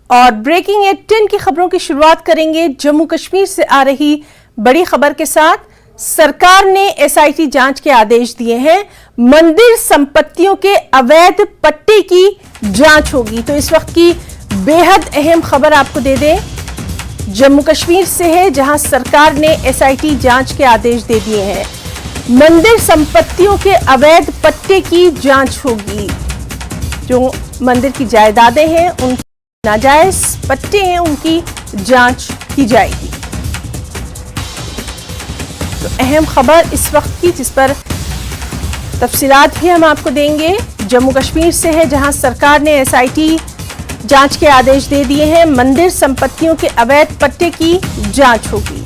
और ब्रेकिंग 10 की खबरों की शुरुआत करेंगे जम्मू कश्मीर से आ रही बड़ी खबर के साथ। सरकार ने एसआईटी जांच के आदेश दिए हैं। मंदिर संपत्तियों के अवैध पट्टे की जांच होगी। तो इस वक्त की बेहद अहम खबर आपको दे दें, जम्मू कश्मीर से है, जहां सरकार ने एसआईटी जांच के आदेश दे दिए हैं। मंदिर संपत्तियों के अवैध पट्टे की जांच होगी। जो मंदिर की जायदादें हैं, उनकी नाजायज पट्टे हैं, उनकी जांच की जाएगी। तो अहम खबर इस वक्त की, जिस पर तफसीलात भी हम आपको देंगे, जम्मू कश्मीर से है, जहां सरकार ने एसआईटी जांच के आदेश दे दिए हैं। मंदिर संपत्तियों के अवैध पट्टे की जांच होगी।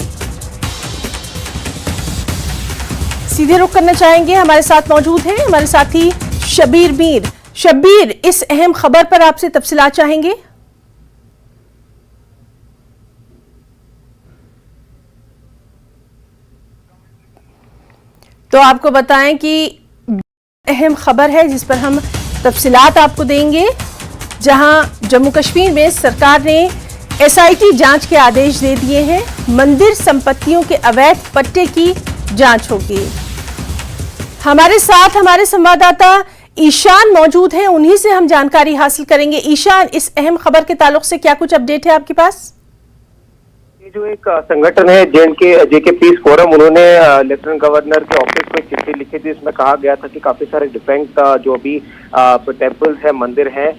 सीधे रुख करना चाहेंगे, हमारे साथ मौजूद हैं हमारे साथी शब्बीर मीर। शब्बीर, इस अहम खबर पर आपसे तफसीलात चाहेंगे। तो आपको बताएं कि अहम खबर है जिस पर हम तफसीलात आपको देंगे, जहां जम्मू कश्मीर में सरकार ने एसआईटी जांच के आदेश दे दिए हैं। मंदिर संपत्तियों के अवैध पट्टे की जांच होगी। हमारे साथ हमारे संवाददाता ईशान मौजूद हैं, उन्हीं से हम जानकारी हासिल करेंगे। ईशान, इस अहम खबर के ताल्लुक से क्या कुछ अपडेट है आपके पास? ये जो एक संगठन है जेके पीस फोरम, उन्होंने लेफ्टिनेंट गवर्नर के ऑफिस को एक चिट्ठी लिखी थी। इसमें कहा गया था कि काफी सारे डिफेक्ट जो भी टेम्पल्स है, मंदिर हैं,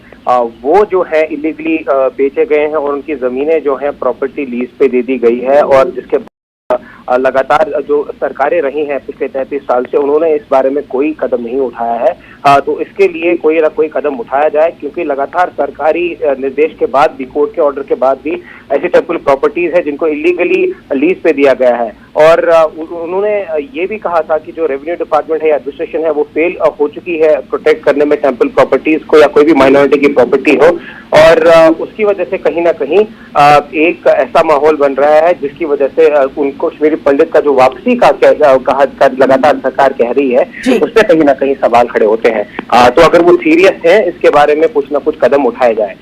वो जो है इलीगली बेचे गए हैं और उनकी जमीनें जो है प्रॉपर्टी लीज पे दे दी गई है। और जिसके लगातार जो सरकारें रही हैं पिछले 33 साल से, उन्होंने इस बारे में कोई कदम नहीं उठाया है। तो इसके लिए कोई ना कोई कदम उठाया जाए, क्योंकि लगातार सरकारी निर्देश के बाद भी, कोर्ट के ऑर्डर के बाद भी ऐसी टेम्पल प्रॉपर्टीज है जिनको इलीगली लीज पे दिया गया है। और उन्होंने ये भी कहा था कि जो रेवेन्यू डिपार्टमेंट है या एडमिनिस्ट्रेशन है, वो फेल हो चुकी है प्रोटेक्ट करने में टेम्पल प्रॉपर्टीज को या कोई भी माइनॉरिटी की प्रॉपर्टी हो। और उसकी वजह से कहीं ना कहीं एक ऐसा माहौल बन रहा है जिसकी वजह से उनको कश्मीरी पंडित का जो वापसी का लगातार सरकार कह रही है, उससे कहीं ना कहीं सवाल खड़े होते हैं। तो अगर वो सीरियस है, इसके बारे में कुछ ना कुछ कदम उठाए जाए।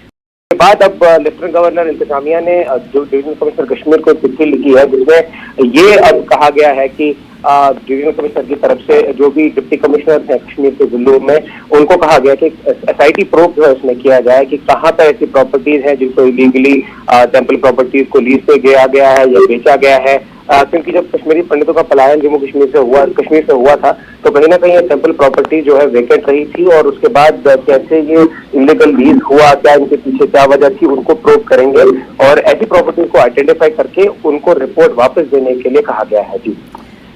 के बाद अब लेफ्टिनेंट गवर्नर इंतजामिया ने जो डिवीजनल कमिश्नर कश्मीर को चिट्ठी लिखी है, जिसमें ये अब कहा गया है कि डिवीजनल कमिश्नर की तरफ से जो भी डिप्टी कमिश्नर है कश्मीर के जिलों में, उनको कहा गया कि एसआईटी प्रोब जो है उसमें किया जाए कि कहाँ पर ऐसी प्रॉपर्टीज हैं जिनको इलीगली टेम्पल प्रॉपर्टीज को लीज पे दिया गया है या बेचा गया है। क्योंकि जब कश्मीरी पंडितों का पलायन जम्मू कश्मीर से हुआ था, तो कहीं ना कहीं टेम्पल प्रॉपर्टी जो है वेकेंट रही थी। और उसके बाद कैसे ये इलीगल लीज हुआ, क्या इनके पीछे क्या वजह थी, उनको प्रूव करेंगे और ऐसी प्रॉपर्टी को आइडेंटिफाई करके उनको रिपोर्ट वापस देने के लिए कहा गया है।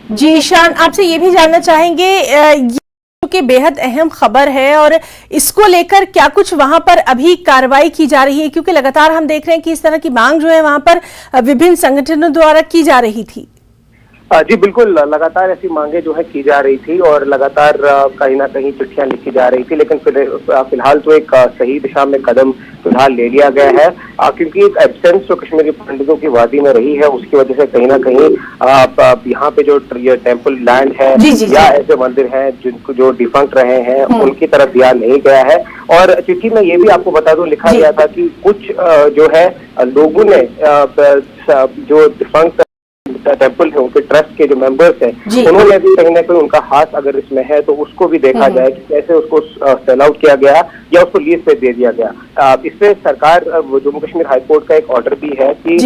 जी ईशान, आपसे ये भी जानना चाहेंगे, कि बेहद अहम खबर है और इसको लेकर क्या कुछ वहां पर अभी कार्रवाई की जा रही है, क्योंकि लगातार हम देख रहे हैं कि इस तरह की मांग जो है वहां पर विभिन्न संगठनों द्वारा की जा रही थी। जी बिल्कुल, लगातार ऐसी मांगे जो है की जा रही थी और लगातार कहीं ना कहीं चिट्ठियां लिखी जा रही थी। लेकिन फिलहाल तो एक सही दिशा में कदम फिलहाल ले लिया गया है, क्योंकि एक एब्सेंस जो कश्मीरी पंडितों की वादी में रही है, उसकी वजह से कहीं ना कहीं यहाँ पे जो टेम्पल लैंड है या ऐसे मंदिर हैं जिनको जो डिफंक्ट रहे हैं, उनकी तरफ ध्यान नहीं गया है। और चिट्ठी में ये भी आपको बता दूं, लिखा गया था कि कुछ जो है लोगों ने जो डिफंक्ट टेम्पल है, उनके ट्रस्ट के जो मेंबर्स हैं, उन्होंने भी कहीं ना कहीं उनका हाथ अगर इसमें है, तो उसको भी देखा जाए कि कैसे उसको सेल आउट किया गया या उसको लीज पे दे दिया गया। इससे सरकार, जम्मू कश्मीर हाई कोर्ट का एक ऑर्डर भी है कि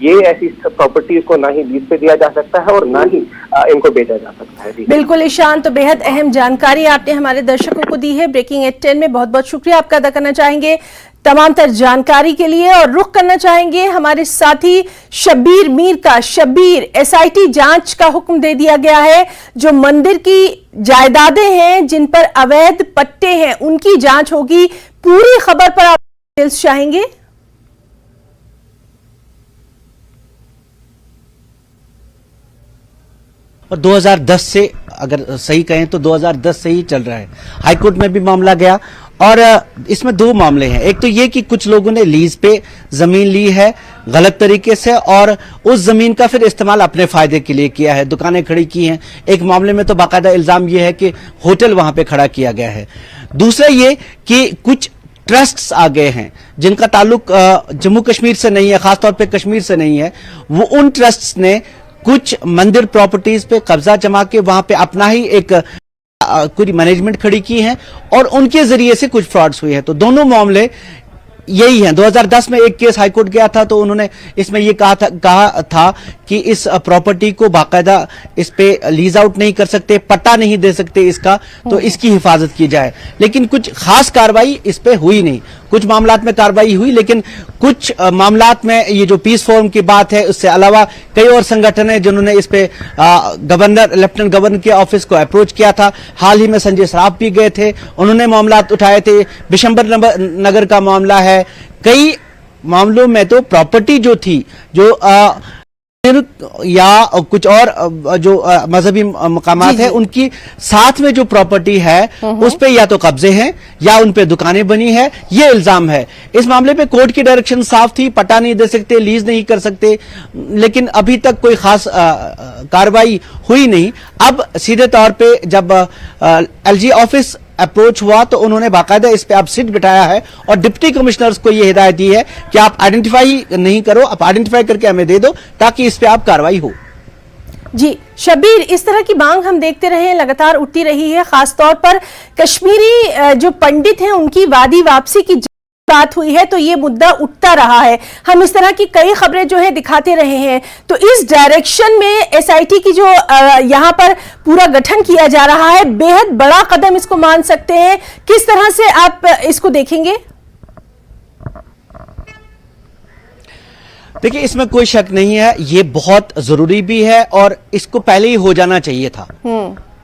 ये ऐसी प्रॉपर्टीज को ना ही लीज पे दिया जा सकता है और ना ही इनको बेचा जा सकता है। बिल्कुल ईशान, तो बेहद अहम जानकारी आपने हमारे दर्शकों को दी है। ब्रेकिंग 10 में बहुत बहुत शुक्रिया आपका अदा करना चाहेंगे तमाम तर जानकारी के लिए। और रुख करना चाहेंगे हमारे साथी शब्बीर मीर का। शब्बीर, एसआईटी जांच का हुक्म दे दिया गया है। जो मंदिर की जायदादें हैं, जिन पर अवैध पट्टे हैं, उनकी जांच होगी। पूरी खबर पर आप डिटेल्स चाहेंगे? और 2010 से, अगर सही कहें तो 2010 से ही चल रहा है। हाईकोर्ट में भी मामला गया और इसमें दो मामले हैं। एक तो ये कि कुछ लोगों ने लीज पे जमीन ली है गलत तरीके से और उस जमीन का फिर इस्तेमाल अपने फायदे के लिए किया है, दुकानें खड़ी की हैं। एक मामले में तो बाकायदा इल्जाम ये है कि होटल वहां पे खड़ा किया गया है। दूसरा ये कि कुछ ट्रस्ट्स आ गए हैं जिनका ताल्लुक जम्मू कश्मीर से नहीं है, खासतौर पे कश्मीर से नहीं है, वो उन ट्रस्ट्स ने कुछ मंदिर प्रॉपर्टीज पे कब्जा जमा के वहां पे अपना ही एक पूरी मैनेजमेंट खड़ी की है और उनके जरिए से कुछ फ्रॉड्स हुए हैं। तो दोनों मामले यही है। 2010 में एक केस हाईकोर्ट गया था तो उन्होंने इसमें ये कहा था कि इस प्रॉपर्टी को बाकायदा इस पे लीज आउट नहीं कर सकते, पट्टा नहीं दे सकते इसका, तो इसकी हिफाजत की जाए। लेकिन कुछ खास कार्रवाई इस पे हुई नहीं। कुछ मामलात में कार्रवाई हुई लेकिन कुछ मामलात में ये जो पीस फोरम की बात है, उससे अलावा कई और संगठन है जिन्होंने इस पे गवर्नर, लेफ्टिनेंट गवर्नर के ऑफिस को अप्रोच किया था। हाल ही में संजय सराफ भी गए थे, उन्होंने मामलात उठाए थे। बिशंबर नगर का मामला है। कई मामलों में तो प्रॉपर्टी जो थी, जो या कुछ और जो मजहबी मकामात है, उनकी साथ में जो प्रॉपर्टी है उस पे या तो कब्जे हैं या उन पे दुकानें बनी है, ये इल्जाम है। इस मामले पे कोर्ट की डायरेक्शन साफ थी, पट्टा नहीं दे सकते, लीज नहीं कर सकते, लेकिन अभी तक कोई खास कार्रवाई हुई नहीं। अब सीधे तौर पे जब एलजी ऑफिस अप्रोच हुआ तो उन्होंने बाकायदा इस पे अब सिट बिठाया है और डिप्टी कमिश्नर्स को यह हिदायत दी है कि आप आइडेंटिफाई नहीं करो, आप आइडेंटिफाई करके हमें दे दो ताकि इस पे आप कार्रवाई हो। जी शब्बीर, इस तरह की मांग हम देखते रहे हैं, लगातार उठती रही है। खासतौर पर कश्मीरी जो पंडित हैं उनकी वादी वापसी की बात हुई है तो ये मुद्दा उठता रहा है। हम इस तरह की कई खबरें जो है दिखाते रहे हैं। तो इस डायरेक्शन में एसआईटी की जो यहाँ पर पूरा गठन किया जा रहा है, बेहद बड़ा कदम इसको मान सकते हैं। किस तरह से आप इसको देखेंगे? देखिए, इसमें कोई शक नहीं है, ये बहुत जरूरी भी है और इसको पहले ही हो जाना चाहिए था।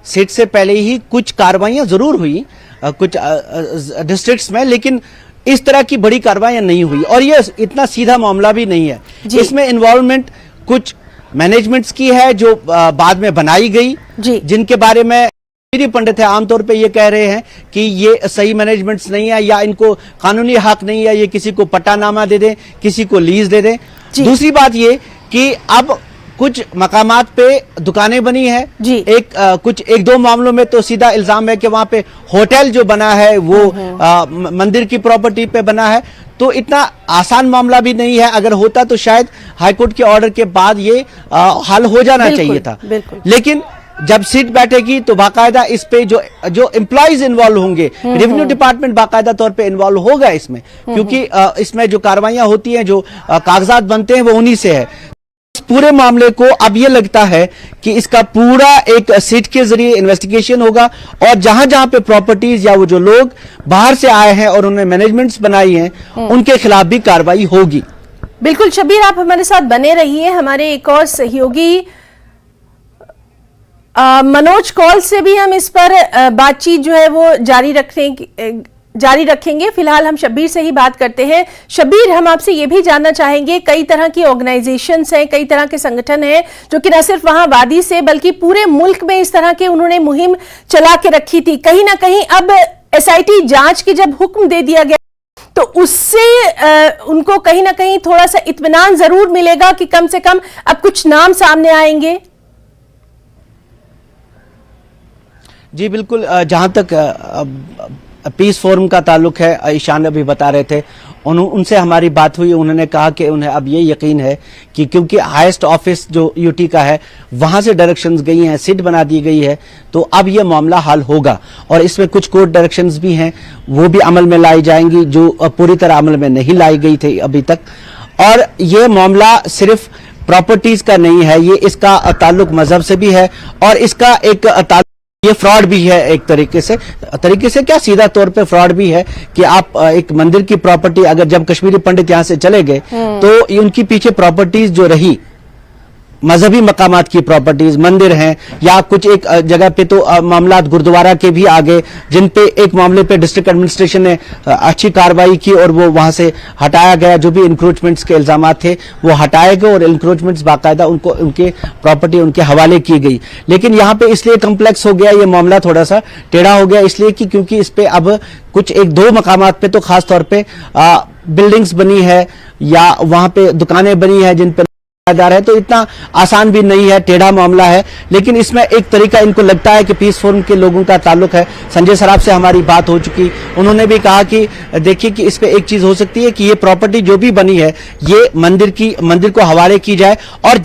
सिट से पहले ही कुछ कार्रवाइयां जरूर हुई कुछ डिस्ट्रिक्ट्स में, लेकिन इस तरह की बड़ी कार्रवाइयां नहीं हुई और ये इतना सीधा मामला भी नहीं है। इसमें इन्वॉल्वमेंट कुछ मैनेजमेंट्स की है जो बाद में बनाई गई, जिनके बारे में पंडित है आमतौर पे ये कह रहे हैं कि ये सही मैनेजमेंट्स नहीं है या इनको कानूनी हक नहीं है, ये किसी को पट्टानामा दे दें, किसी को लीज दे दें। दूसरी बात ये कि अब कुछ मकामात पे दुकानें बनी है। कुछ एक दो मामलों में तो सीधा इल्जाम है कि वहां पे होटल जो बना है वो मंदिर की प्रॉपर्टी पे बना है। तो इतना आसान मामला भी नहीं है। अगर होता तो शायद हाईकोर्ट के ऑर्डर के बाद ये हल हो जाना चाहिए था। लेकिन जब सीट बैठेगी तो बाकायदा इस पे जो एम्प्लॉइज इन्वॉल्व होंगे, रेवेन्यू डिपार्टमेंट बाकायदा तौर पे इन्वॉल्व होगा इसमें, क्योंकि इसमें जो कार्रवाइयां होती हैं, जो कागजात बनते हैं, वो उन्हीं से है। पूरे मामले को अब ये लगता है कि इसका पूरा एक सिट के जरिए इन्वेस्टिगेशन होगा और जहां जहां पे प्रॉपर्टीज या वो जो लोग बाहर से आए हैं और उन्होंने मैनेजमेंट्स बनाई हैं, उनके खिलाफ भी कार्रवाई होगी। बिल्कुल शब्बीर, आप हमारे साथ बने रहिए। हमारे एक और सहयोगी मनोज कौल से भी हम इस पर बातचीत जो है वो जारी रखेंगे। फिलहाल हम शब्बीर से ही बात करते हैं। शब्बीर, हम आपसे ये भी जानना चाहेंगे, कई तरह की ऑर्गेनाइजेशंस हैं, कई तरह के संगठन हैं जो कि न सिर्फ वहां वादी से बल्कि पूरे मुल्क में इस तरह के उन्होंने मुहिम चला के रखी थी। कहीं ना कहीं अब एसआईटी जांच की जब हुक्म दे दिया गया तो उससे उनको कहीं ना कहीं थोड़ा सा इत्मीनान जरूर मिलेगा कि कम से कम अब कुछ नाम सामने आएंगे। जी बिल्कुल, जहां तक पीस फोरम का ताल्लुक है, ईशान अभी बता रहे थे, उनसे हमारी बात हुई। उन्होंने कहा कि उन्हें अब ये यकीन है कि क्योंकि हाईएस्ट ऑफिस जो यूटी का है वहां से डायरेक्शंस गई हैं, सिट बना दी गई है, तो अब ये मामला हल होगा और इसमें कुछ कोर्ट डायरेक्शंस भी हैं, वो भी अमल में लाई जाएंगी जो पूरी तरह अमल में नहीं लाई गई थी अभी तक। और ये मामला सिर्फ प्रॉपर्टीज का नहीं है, ये इसका ताल्लुक मजहब से भी है और इसका एक ये फ्रॉड भी है एक तरीके से क्या सीधा तौर पे फ्रॉड भी है कि आप एक मंदिर की प्रॉपर्टी, अगर जब कश्मीरी पंडित यहां से चले गए तो उनकी पीछे प्रॉपर्टीज जो रही, मजहबी मकामात की प्रॉपर्टीज, मंदिर हैं या कुछ एक जगह पे तो मामलात गुरुद्वारा के भी आ गए, जिन पे एक मामले पे डिस्ट्रिक्ट एडमिनिस्ट्रेशन ने अच्छी कार्रवाई की और वो वहां से हटाया गया। जो भी इंक्रोचमेंट्स के इल्जामात थे वो हटाए गए और इंक्रोचमेंट्स बाकायदा उनको उनके प्रॉपर्टी उनके हवाले की गई। लेकिन यहाँ पे इसलिए कम्प्लेक्स हो गया ये मामला, थोड़ा सा टेढ़ा हो गया इसलिए कि क्योंकि इस पे अब कुछ एक दो मकामात पे तो खास तौर पे बिल्डिंग्स बनी है या वहां पे दुकानें बनी है जिन पे है, तो इतना आसान भी नहीं है, टेढ़ा मामला है। लेकिन इसमें एक तरीका इनको लगता है कि पीस फोरम के लोगों का ताल्लुक है। संजय सराफ से हमारी बात हो चुकी, उन्होंने भी कहा कि देखिए कि इस पे एक चीज हो सकती है कि ये प्रॉपर्टी जो भी बनी है ये मंदिर को हवाले की जाए, और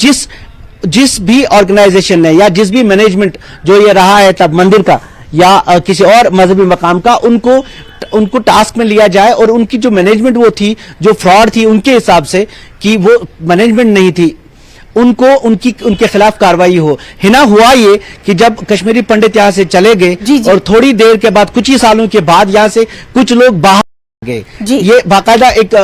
जिस भी ऑर्गेनाइजेशन ने या जिस भी मैनेजमेंट जो ये रहा है तब मंदिर का या किसी और मजहबी मकाम का, उनको टास्क में लिया जाए, और उनकी जो मैनेजमेंट वो थी, जो फ्रॉड थी उनके हिसाब से कि वो मैनेजमेंट नहीं थी, उनके खिलाफ कार्रवाई हो। हिना हुआ ये कि जब कश्मीरी पंडित यहां से चले गए और थोड़ी देर के बाद, कुछ ही सालों के बाद यहां से कुछ लोग बाहर गए, ये बाकायदा एक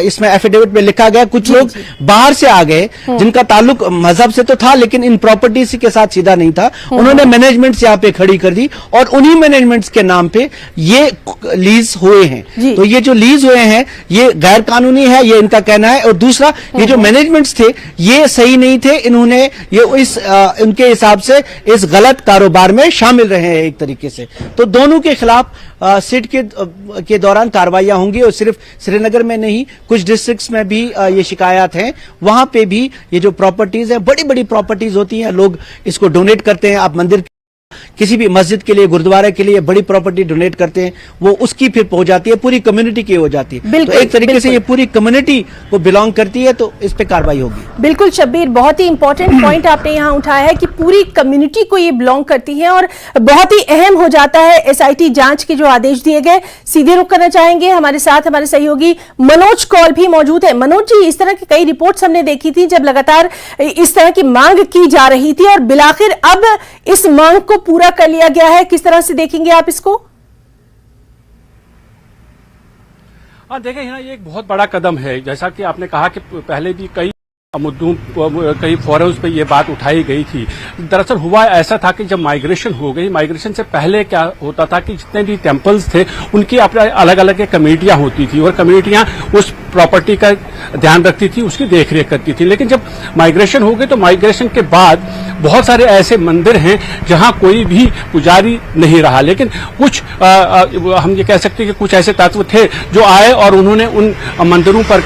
इसमें एफिडेविट में लिखा गया, कुछ लोग बाहर से आ गए जिनका ताल्लुक मजहब से तो था लेकिन इन प्रॉपर्टीज के साथ सीधा नहीं था। उन्होंने मैनेजमेंट्स यहाँ पे खड़ी कर दी और उन्हीं मैनेजमेंट्स के नाम पे ये लीज हुए हैं। तो ये जो लीज हुए हैं ये गैर कानूनी है, ये इनका कहना है। और दूसरा, ये जो मैनेजमेंट्स थे ये सही नहीं थे, इन्होंने ये उनके हिसाब से इस गलत कारोबार में शामिल रहे हैं एक तरीके से। तो दोनों के खिलाफ सिट के दौरान कार्रवाइयां होंगी, और सिर्फ श्रीनगर में नहीं, कुछ डिस्ट्रिक्ट्स में भी ये शिकायत हैं। वहां पे भी ये जो प्रॉपर्टीज हैं, बड़ी बड़ी प्रॉपर्टीज होती हैं, लोग इसको डोनेट करते हैं। आप मंदिर किसी भी मस्जिद के लिए, गुरुद्वारे के लिए बड़ी प्रॉपर्टी डोनेट करते हैं, वो उसकी फिर पहुंच जाती है, पूरी कम्युनिटी की हो जाती है। तो एक तरीके से ये पूरी कम्युनिटी को बिलोंग करती है, तो इस पे कार्रवाई होगी। बिल्कुल शब्बीर, बहुत ही इंपॉर्टेंट पॉइंट आपने यहाँ उठाया है कि पूरी कम्युनिटी को ये बिलोंग करती है, और बहुत ही अहम हो जाता है एसआईटी जांच के जो आदेश दिए गए। सीधे रुक करना चाहेंगे, हमारे साथ हमारे सहयोगी मनोज कौल भी मौजूद है। मनोज जी, इस तरह की कई रिपोर्ट्स हमने देखी थी जब लगातार इस तरह की मांग की जा रही थी, और बिलाखिर अब इस मांग को पूरा कर लिया गया है। किस तरह से देखेंगे आप इसको? हाँ, देखिए हिना, ये एक बहुत बड़ा कदम है। जैसा कि आपने कहा कि पहले भी कई मुद्दों, कई फोरम्स पे ये बात उठाई गई थी। दरअसल हुआ ऐसा था कि जब माइग्रेशन हो गई, माइग्रेशन से पहले क्या होता था कि जितने भी टेम्पल्स थे उनकी अपने अलग अलग कमेटियां होती थी, और कमेटियां उस प्रॉपर्टी का ध्यान रखती थी, उसकी देखरेख करती थी। लेकिन जब माइग्रेशन हो गई तो माइग्रेशन के बाद बहुत सारे ऐसे मंदिर हैं जहां कोई भी पुजारी नहीं रहा, लेकिन कुछ हम ये कह सकते हैं कि कुछ ऐसे तत्व थे जो आए और उन्होंने उन मंदिरों पर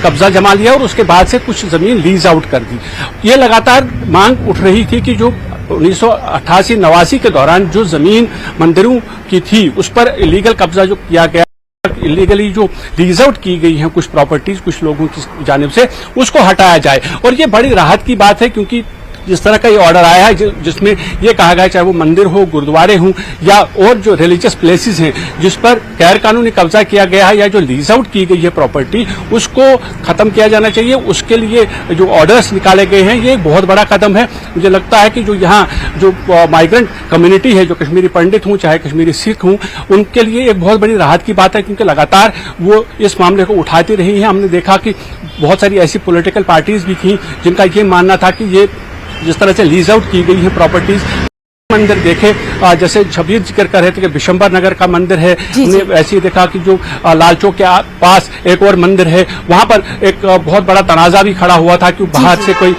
कब्जा जमा लिया, और उसके बाद से कुछ जमीन लीज आउट कर दी। ये लगातार मांग उठ रही थी कि जो 1988-89 के दौरान जो जमीन मंदिरों की थी उस पर इलीगल कब्जा जो किया गया, इलीगली जो लीज आउट की गई हैं कुछ प्रॉपर्टीज कुछ लोगों की जानिब से, उसको हटाया जाए। और ये बड़ी राहत की बात है, क्योंकि जिस तरह का ये ऑर्डर आया है जिसमें ये कहा गया, चाहे वो मंदिर हो, गुरुद्वारे हों, या और जो रिलीजियस प्लेसेस हैं जिस पर गैर कानूनी कब्जा किया गया है या जो लीज आउट की गई है प्रॉपर्टी, उसको खत्म किया जाना चाहिए। उसके लिए जो ऑर्डर्स निकाले गए हैं, ये एक बहुत बड़ा कदम है। मुझे लगता है कि जो यहाँ जो माइग्रेंट कम्युनिटी है, जो कश्मीरी पंडित हों चाहे कश्मीरी सिख हों, उनके लिए एक बहुत बड़ी राहत की बात है, क्योंकि लगातार वो इस मामले को उठाती रही हैं। हमने देखा कि बहुत सारी ऐसी पॉलिटिकल पार्टीज भी थी जिनका ये मानना था कि ये जिस तरह से लीज आउट की गई है प्रॉपर्टीज, मंदिर देखे, जैसे शबीर जिक्र कर रहे थे कि बिशंबर नगर का मंदिर है, हमने ऐसे ही देखा कि जो लाल चौक के पास एक और मंदिर है, वहां पर एक बहुत बड़ा तनाजा भी खड़ा हुआ था कि बाहर से कोई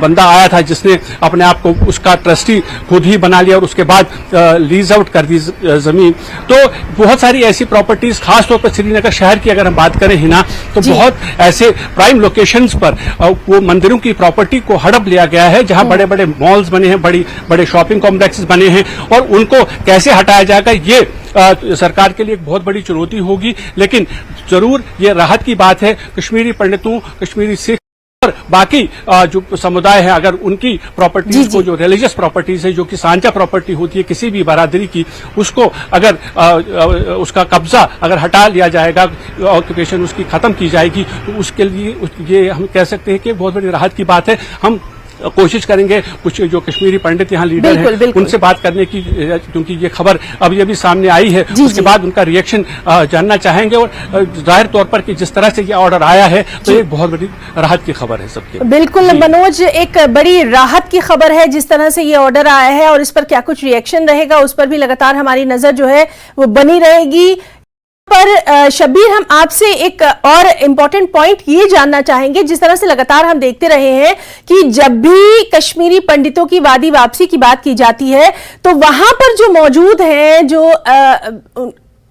बंदा आया था जिसने अपने आप को उसका ट्रस्टी खुद ही बना लिया और उसके बाद लीज आउट कर दी जमीन। तो बहुत सारी ऐसी प्रॉपर्टीज, खासतौर पर श्रीनगर शहर की अगर हम बात करें हिना, तो बहुत ऐसे प्राइम लोकेशंस पर वो मंदिरों की प्रॉपर्टी को हड़प लिया गया है, जहां बड़े बड़े मॉल्स बने हैं, बड़ी बड़े शॉपिंग कॉम्प्लेक्स बने हैं, और उनको कैसे हटाया जाएगा ये सरकार के लिए एक बहुत बड़ी चुनौती होगी। लेकिन जरूर ये राहत की बात है कश्मीरी पंडितों, कश्मीरी सिख और बाकी जो समुदाय है, अगर उनकी प्रॉपर्टीज को, जो रिलीजियस प्रॉपर्टीज है, जो कि सांझा प्रॉपर्टी होती है किसी भी बरादरी की, उसको अगर उसका कब्जा अगर हटा लिया जाएगा, ऑक्यूपेशन उसकी खत्म की जाएगी, तो उसके लिए ये हम कह सकते हैं कि बहुत बड़ी राहत की बात है। हम कोशिश करेंगे कुछ जो कश्मीरी पंडित यहाँ लीडर हैं उनसे बात करने की, क्योंकि ये खबर अभी अभी सामने आई है, उसके बाद उनका रिएक्शन जानना चाहेंगे। और जाहिर तौर पर कि जिस तरह से ये ऑर्डर आया है, तो एक बहुत बड़ी राहत की खबर है सबके। बिल्कुल मनोज, एक बड़ी राहत की खबर है जिस तरह से ये ऑर्डर आया है, और इस पर क्या कुछ रिएक्शन रहेगा उस पर भी लगातार हमारी नजर जो है वो बनी रहेगी। पर शब्बीर, हम आपसे एक और इम्पोर्टेंट पॉइंट ये जानना चाहेंगे, जिस तरह से लगातार हम देखते रहे हैं कि जब भी कश्मीरी पंडितों की वादी वापसी की बात की जाती है, तो वहां पर जो मौजूद हैं, जो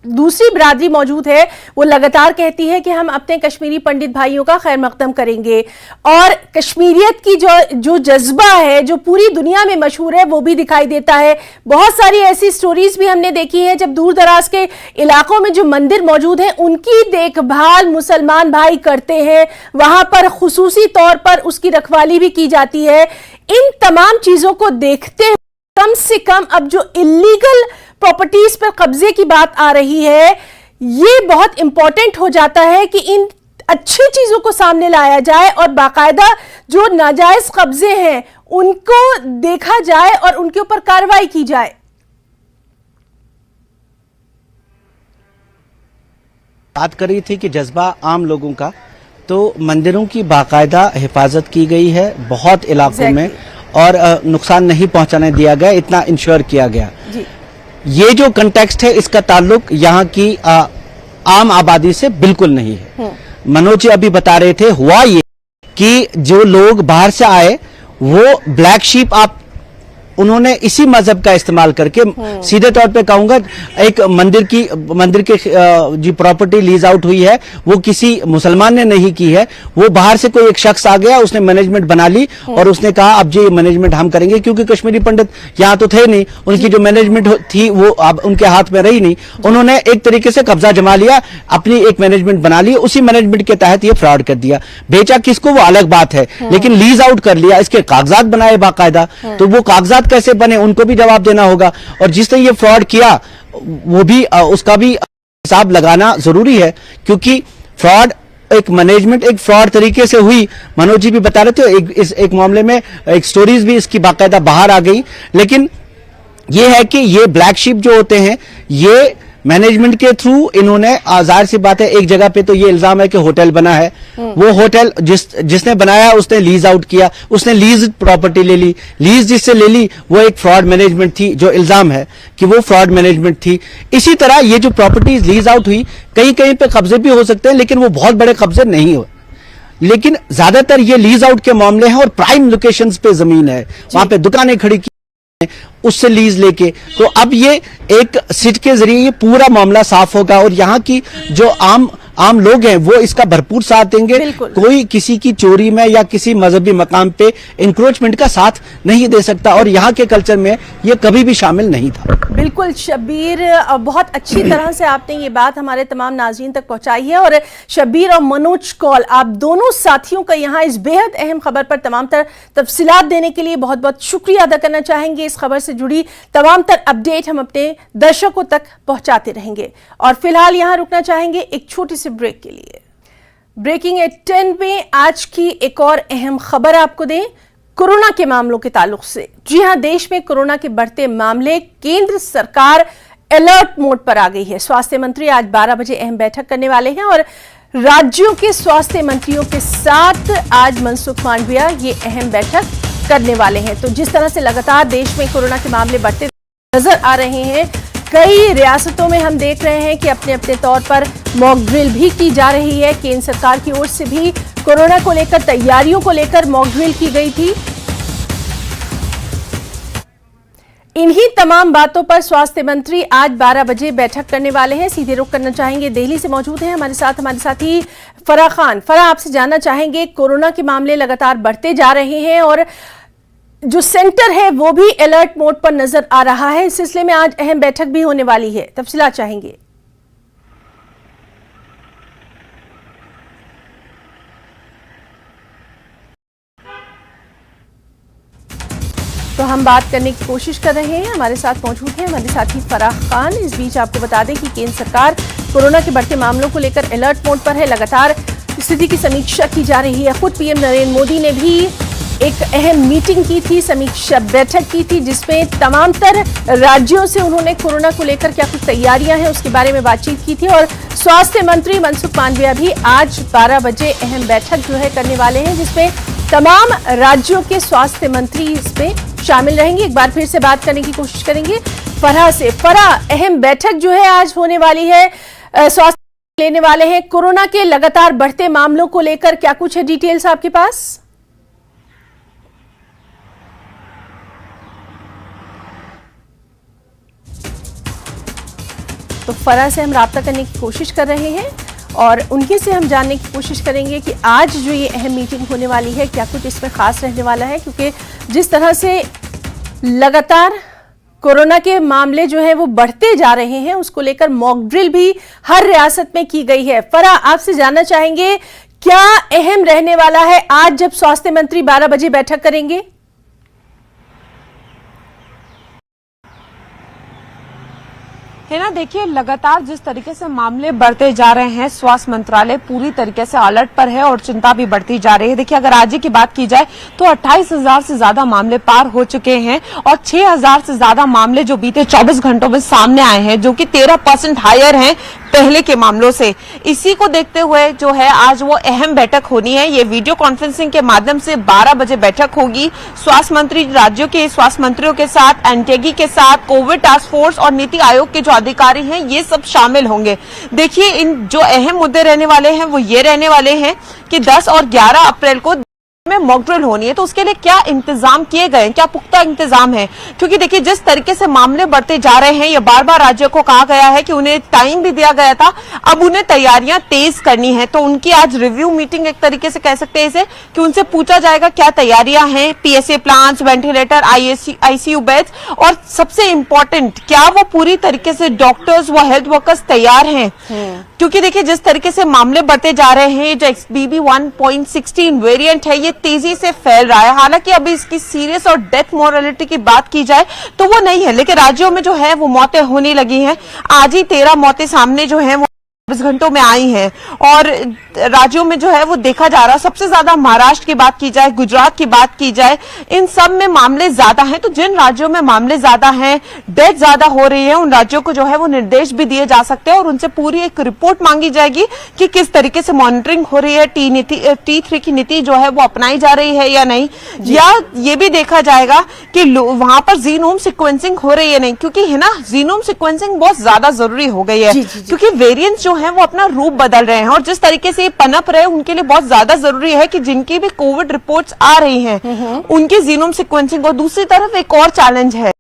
दूसरी बिरादरी मौजूद है वो लगातार कहती है कि हम अपने कश्मीरी पंडित भाइयों का खैर मकदम करेंगे, और कश्मीरियत की जो जज्बा है जो पूरी दुनिया में मशहूर है वो भी दिखाई देता है। बहुत सारी ऐसी स्टोरीज भी हमने देखी है जब दूर दराज के इलाकों में जो मंदिर मौजूद हैं उनकी देखभाल मुसलमान भाई करते हैं, वहां पर खुसूसी तौर पर उसकी रखवाली भी की जाती है। इन तमाम चीजों को देखते हुए कम से कम अब जो इलीगल प्रॉपर्टीज पर कब्जे की बात आ रही है, ये बहुत इंपॉर्टेंट हो जाता है कि इन अच्छी चीजों को सामने लाया जाए और बाकायदा जो नाजायज कब्जे हैं उनको देखा जाए और उनके ऊपर कार्रवाई की जाए। बात कर रही थी कि जज्बा आम लोगों का, तो मंदिरों की बाकायदा हिफाजत की गई है बहुत इलाकों में, और नुकसान नहीं पहुंचाने दिया गया, इतना इंश्योर किया गया जी। ये जो कंटेक्स्ट है इसका ताल्लुक यहाँ की आम आबादी से बिल्कुल नहीं है। मनोज जी अभी बता रहे थे, हुआ ये कि जो लोग बाहर से आए वो ब्लैक शीप उन्होंने इसी मजहब का इस्तेमाल करके, सीधे तौर पे कहूंगा, एक मंदिर की जो प्रॉपर्टी लीज आउट हुई है वो किसी मुसलमान ने नहीं की है, वो बाहर से कोई एक शख्स आ गया, उसने मैनेजमेंट बना ली और उसने कहा अब ये मैनेजमेंट हम करेंगे, क्योंकि कश्मीरी पंडित यहाँ तो थे नहीं, उनकी जो मैनेजमेंट थी वो अब उनके हाथ में रही नहीं, उन्होंने एक तरीके से कब्जा जमा लिया, अपनी एक मैनेजमेंट बना ली, उसी मैनेजमेंट के तहत ये फ्रॉड कर दिया। बेचा किसको वो अलग बात है, लेकिन लीज आउट कर लिया, इसके कागजात बनाए बाकायदा, तो वो कागजात कैसे बने उनको भी जवाब देना होगा, और जिसने ये फ्रॉड किया वो भी उसका भी हिसाब लगाना जरूरी है, क्योंकि फ्रॉड एक मैनेजमेंट एक फ्रॉड तरीके से हुई। मनोज जी भी बता रहे थे, एक मामले में एक स्टोरीज भी इसकी बाकायदा बाहर आ गई, लेकिन ये है कि ये ब्लैक शीप जो होते हैं ये मैनेजमेंट के थ्रू इन्होंने, जाहिर सी बात है, एक जगह पे तो ये इल्जाम है कि होटल बना है, वो होटल जिसने बनाया उसने लीज आउट किया, उसने लीज प्रॉपर्टी ले ली, लीज जिससे ले ली वो एक फ्रॉड मैनेजमेंट थी, जो इल्जाम है कि वो फ्रॉड मैनेजमेंट थी। इसी तरह ये जो प्रॉपर्टीज लीज आउट हुई, कहीं कहीं पे कब्जे भी हो सकते हैं, लेकिन वो बहुत बड़े कब्जे नहीं हुए, लेकिन ज्यादातर ये लीज आउट के मामले हैं और प्राइम लोकेशंस पे जमीन है, वहां पे दुकानें खड़ी की उससे लीज लेके, तो अब ये एक सिट के जरिए ये पूरा मामला साफ होगा, और यहाँ की जो आम लोग हैं वो इसका भरपूर साथ देंगे। कोई किसी की चोरी में या किसी मजहबी मकाम पे इंक्रोचमेंट का साथ नहीं दे सकता, और यहाँ के कल्चर में ये कभी भी शामिल नहीं था। बिल्कुल शब्बीर, बहुत अच्छी तरह से आपने ये बात हमारे तमाम नाज़रीन तक पहुंचाई है, और शब्बीर और मनोज कौल, आप दोनों साथियों का यहाँ इस बेहद अहम खबर पर तमाम तर तफसीलात देने के लिए बहुत बहुत शुक्रिया अदा करना चाहेंगे। इस खबर से जुड़ी तमाम तर अपडेट हम अपने दर्शकों तक पहुंचाते रहेंगे, और फिलहाल यहाँ रुकना चाहेंगे एक छोटी सी ब्रेक के लिए। ब्रेकिंग एट 10 में आज की एक और अहम खबर आपको दें कोरोना के मामलों के ताल्लुक से। जी हां, देश में कोरोना के बढ़ते मामले, केंद्र सरकार अलर्ट मोड पर आ गई है। स्वास्थ्य मंत्री आज 12 बजे अहम बैठक करने वाले हैं, और राज्यों के स्वास्थ्य मंत्रियों के साथ आज मनसुख मांडविया ये अहम बैठक करने वाले हैं। तो जिस तरह से लगातार देश में कोरोना के मामले बढ़ते नजर आ रहे हैं, कई रियासतों में हम देख रहे हैं कि अपने अपने तौर पर मॉक ड्रिल भी की जा रही है। केंद्र सरकार की ओर से भी कोरोना को लेकर, तैयारियों को लेकर मॉक ड्रिल की गई थी। इन्हीं तमाम बातों पर स्वास्थ्य मंत्री आज 12 बजे बैठक करने वाले हैं। सीधे रुख करना चाहेंगे, दिल्ली से मौजूद हैं हमारे साथी फराह खान। फराह, आपसे जानना चाहेंगे, कोरोना के मामले लगातार बढ़ते जा रहे हैं और जो सेंटर है वो भी अलर्ट मोड पर नजर आ रहा है। इस सिलसिले में आज अहम बैठक भी होने वाली है, तफसीलात चाहेंगे। तो हम बात करने की कोशिश कर रहे हैं, हमारे साथ मौजूद हैं हमारे साथी फराह खान। इस बीच आपको बता दें कि केंद्र सरकार कोरोना के बढ़ते मामलों को लेकर अलर्ट मोड पर है, लगातार स्थिति की समीक्षा की जा रही है। खुद पीएम नरेंद्र मोदी ने भी एक अहम मीटिंग की थी, समीक्षा बैठक की थी, जिसमें तमाम तर राज्यों से उन्होंने कोरोना को लेकर क्या कुछ तैयारियां हैं उसके बारे में बातचीत की थी। और स्वास्थ्य मंत्री मनसुख मांडविया भी आज 12 बजे अहम बैठक जो है करने वाले हैं, जिसमें तमाम राज्यों के स्वास्थ्य मंत्री इसमें शामिल रहेंगे। एक बार फिर से बात करने की कोशिश करेंगे फराह से। फराह, अहम बैठक जो है आज होने वाली है, स्वास्थ्य लेने वाले हैं, कोरोना के लगातार बढ़ते मामलों को लेकर क्या कुछ है डिटेल्स आपके पास? तो फरा से हम राब्ता करने की कोशिश कर रहे हैं और उनकी से हम जानने की कोशिश करेंगे कि आज जो ये अहम मीटिंग होने वाली है क्या कुछ इसमें खास रहने वाला है, क्योंकि जिस तरह से लगातार कोरोना के मामले जो है वो बढ़ते जा रहे हैं उसको लेकर मॉक ड्रिल भी हर रियासत में की गई है। फरा, आपसे जानना चाहेंगे क्या अहम रहने वाला है आज जब स्वास्थ्य मंत्री 12 बजे बैठक करेंगे? है ना, देखिए लगातार जिस तरीके से मामले बढ़ते जा रहे हैं, स्वास्थ्य मंत्रालय पूरी तरीके से अलर्ट पर है और चिंता भी बढ़ती जा रही है। देखिए अगर आज की बात की जाए तो 28,000 से ज्यादा मामले पार हो चुके हैं और 6,000 से ज्यादा मामले जो बीते 24 घंटों में सामने आए हैं, जो कि 13% हायर हैं पहले के मामलों से। इसी को देखते हुए जो है आज वो अहम बैठक होनी है। ये वीडियो कॉन्फ्रेंसिंग के माध्यम से 12 बजे बैठक होगी। स्वास्थ्य मंत्री, राज्यों के स्वास्थ्य मंत्रियों के साथ, एनटीगी के साथ, कोविड टास्क फोर्स और नीति आयोग के जो अधिकारी हैं ये सब शामिल होंगे। देखिए इन जो अहम मुद्दे रहने वाले हैं वो ये रहने वाले हैं कि 10 और 11 अप्रैल को में मॉक ड्रिल होनी है, तो उसके लिए क्या इंतजाम किए गए, क्या पुख्ता इंतजाम है। क्योंकि देखिए जिस तरीके से मामले बढ़ते जा रहे हैं, ये बार बार राज्यों को कहा गया है कि उन्हें टाइम भी दिया गया था, अब उन्हें तैयारियां तेज करनी है। तो उनकी आज रिव्यू मीटिंग एक तरीके से कह सकते हैं इसे, कि उनसे पूछा जाएगा क्या तैयारियां हैं, PSA plants, ventilator, ICU beds और सबसे इंपॉर्टेंट क्या वो पूरी तरीके से डॉक्टर्स व हेल्थ वर्कर्स तैयार हैं। क्योंकि देखिए जिस तरीके से मामले बढ़ते जा रहे हैं, जो XBB 1.16 वेरिएंट है ये तेजी से फैल रहा है। हालांकि अभी इसकी सीरियस और डेथ मोर्टेलिटी की बात की जाए तो वो नहीं है, लेकिन राज्यों में जो है वो मौतें होने लगी हैं। आज ही 13 मौतें सामने जो है वो 24 घंटों में आई हैं और राज्यों में जो है वो देखा जा रहा है सबसे ज्यादा महाराष्ट्र की बात की जाए, गुजरात की बात की जाए, इन सब में मामले ज्यादा हैं। तो जिन राज्यों में मामले ज्यादा हैं, डेथ ज्यादा हो रही है, उन राज्यों को जो है वो निर्देश भी दिए जा सकते हैं और उनसे पूरी एक रिपोर्ट मांगी जाएगी कि किस तरीके से मॉनिटरिंग हो रही है, T3 की नीति जो है वो अपनाई जा रही है या नहीं, या ये भी देखा जाएगा कि वहां पर जीनोम सिक्वेंसिंग हो रही है नहीं, क्योंकि है ना जीनोम सिक्वेंसिंग बहुत ज्यादा जरूरी हो गई है। क्योंकि वेरिएंट्स जो है वो अपना रूप बदल रहे हैं और जिस तरीके से ये पनप रहे उनके लिए बहुत ज्यादा जरूरी है कि जिनकी भी कोविड रिपोर्ट्स आ रही हैं उनकी जीनोम सिक्वेंसिंग। और दूसरी तरफ एक और चैलेंज है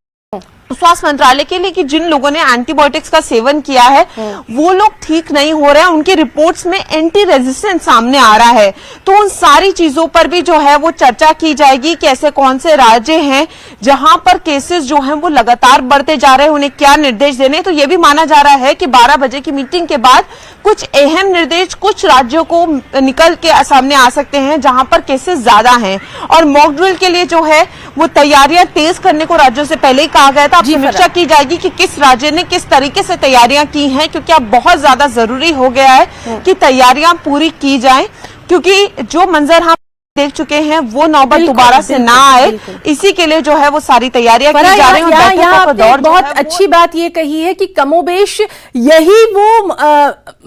स्वास्थ्य मंत्रालय के लिए कि जिन लोगों ने एंटीबायोटिक्स का सेवन किया है वो लोग ठीक नहीं हो रहे हैं, उनकी रिपोर्ट्स में एंटी रेजिस्टेंस सामने आ रहा है। तो उन सारी चीजों पर भी जो है वो चर्चा की जाएगी कि ऐसे कौन से राज्य हैं जहां पर केसेस जो हैं वो लगातार बढ़ते जा रहे हैं, उन्हें क्या निर्देश देने। तो ये भी माना जा रहा है कि 12 बजे की मीटिंग के बाद कुछ अहम निर्देश कुछ राज्यों को निकल के सामने आ सकते हैं जहां पर केसेस ज्यादा हैं। और मॉक ड्रिल के लिए जो है वो तैयारियां तेज करने को राज्यों से पहले ही कहा गया था। समीक्षा की जाएगी कि किस राज्य ने किस तरीके से तैयारियां की हैं, क्योंकि अब बहुत ज्यादा जरूरी हो गया है कि तैयारियां पूरी की जाएं, क्योंकि जो मंजर हम देख चुके हैं वो नौबत दोबारा से ना आए, इसी के लिए जो है वो सारी तैयारियां की जा रही हैं। यहाँ आपने बहुत अच्छी बात ये कही है कि कमोबेश यही वो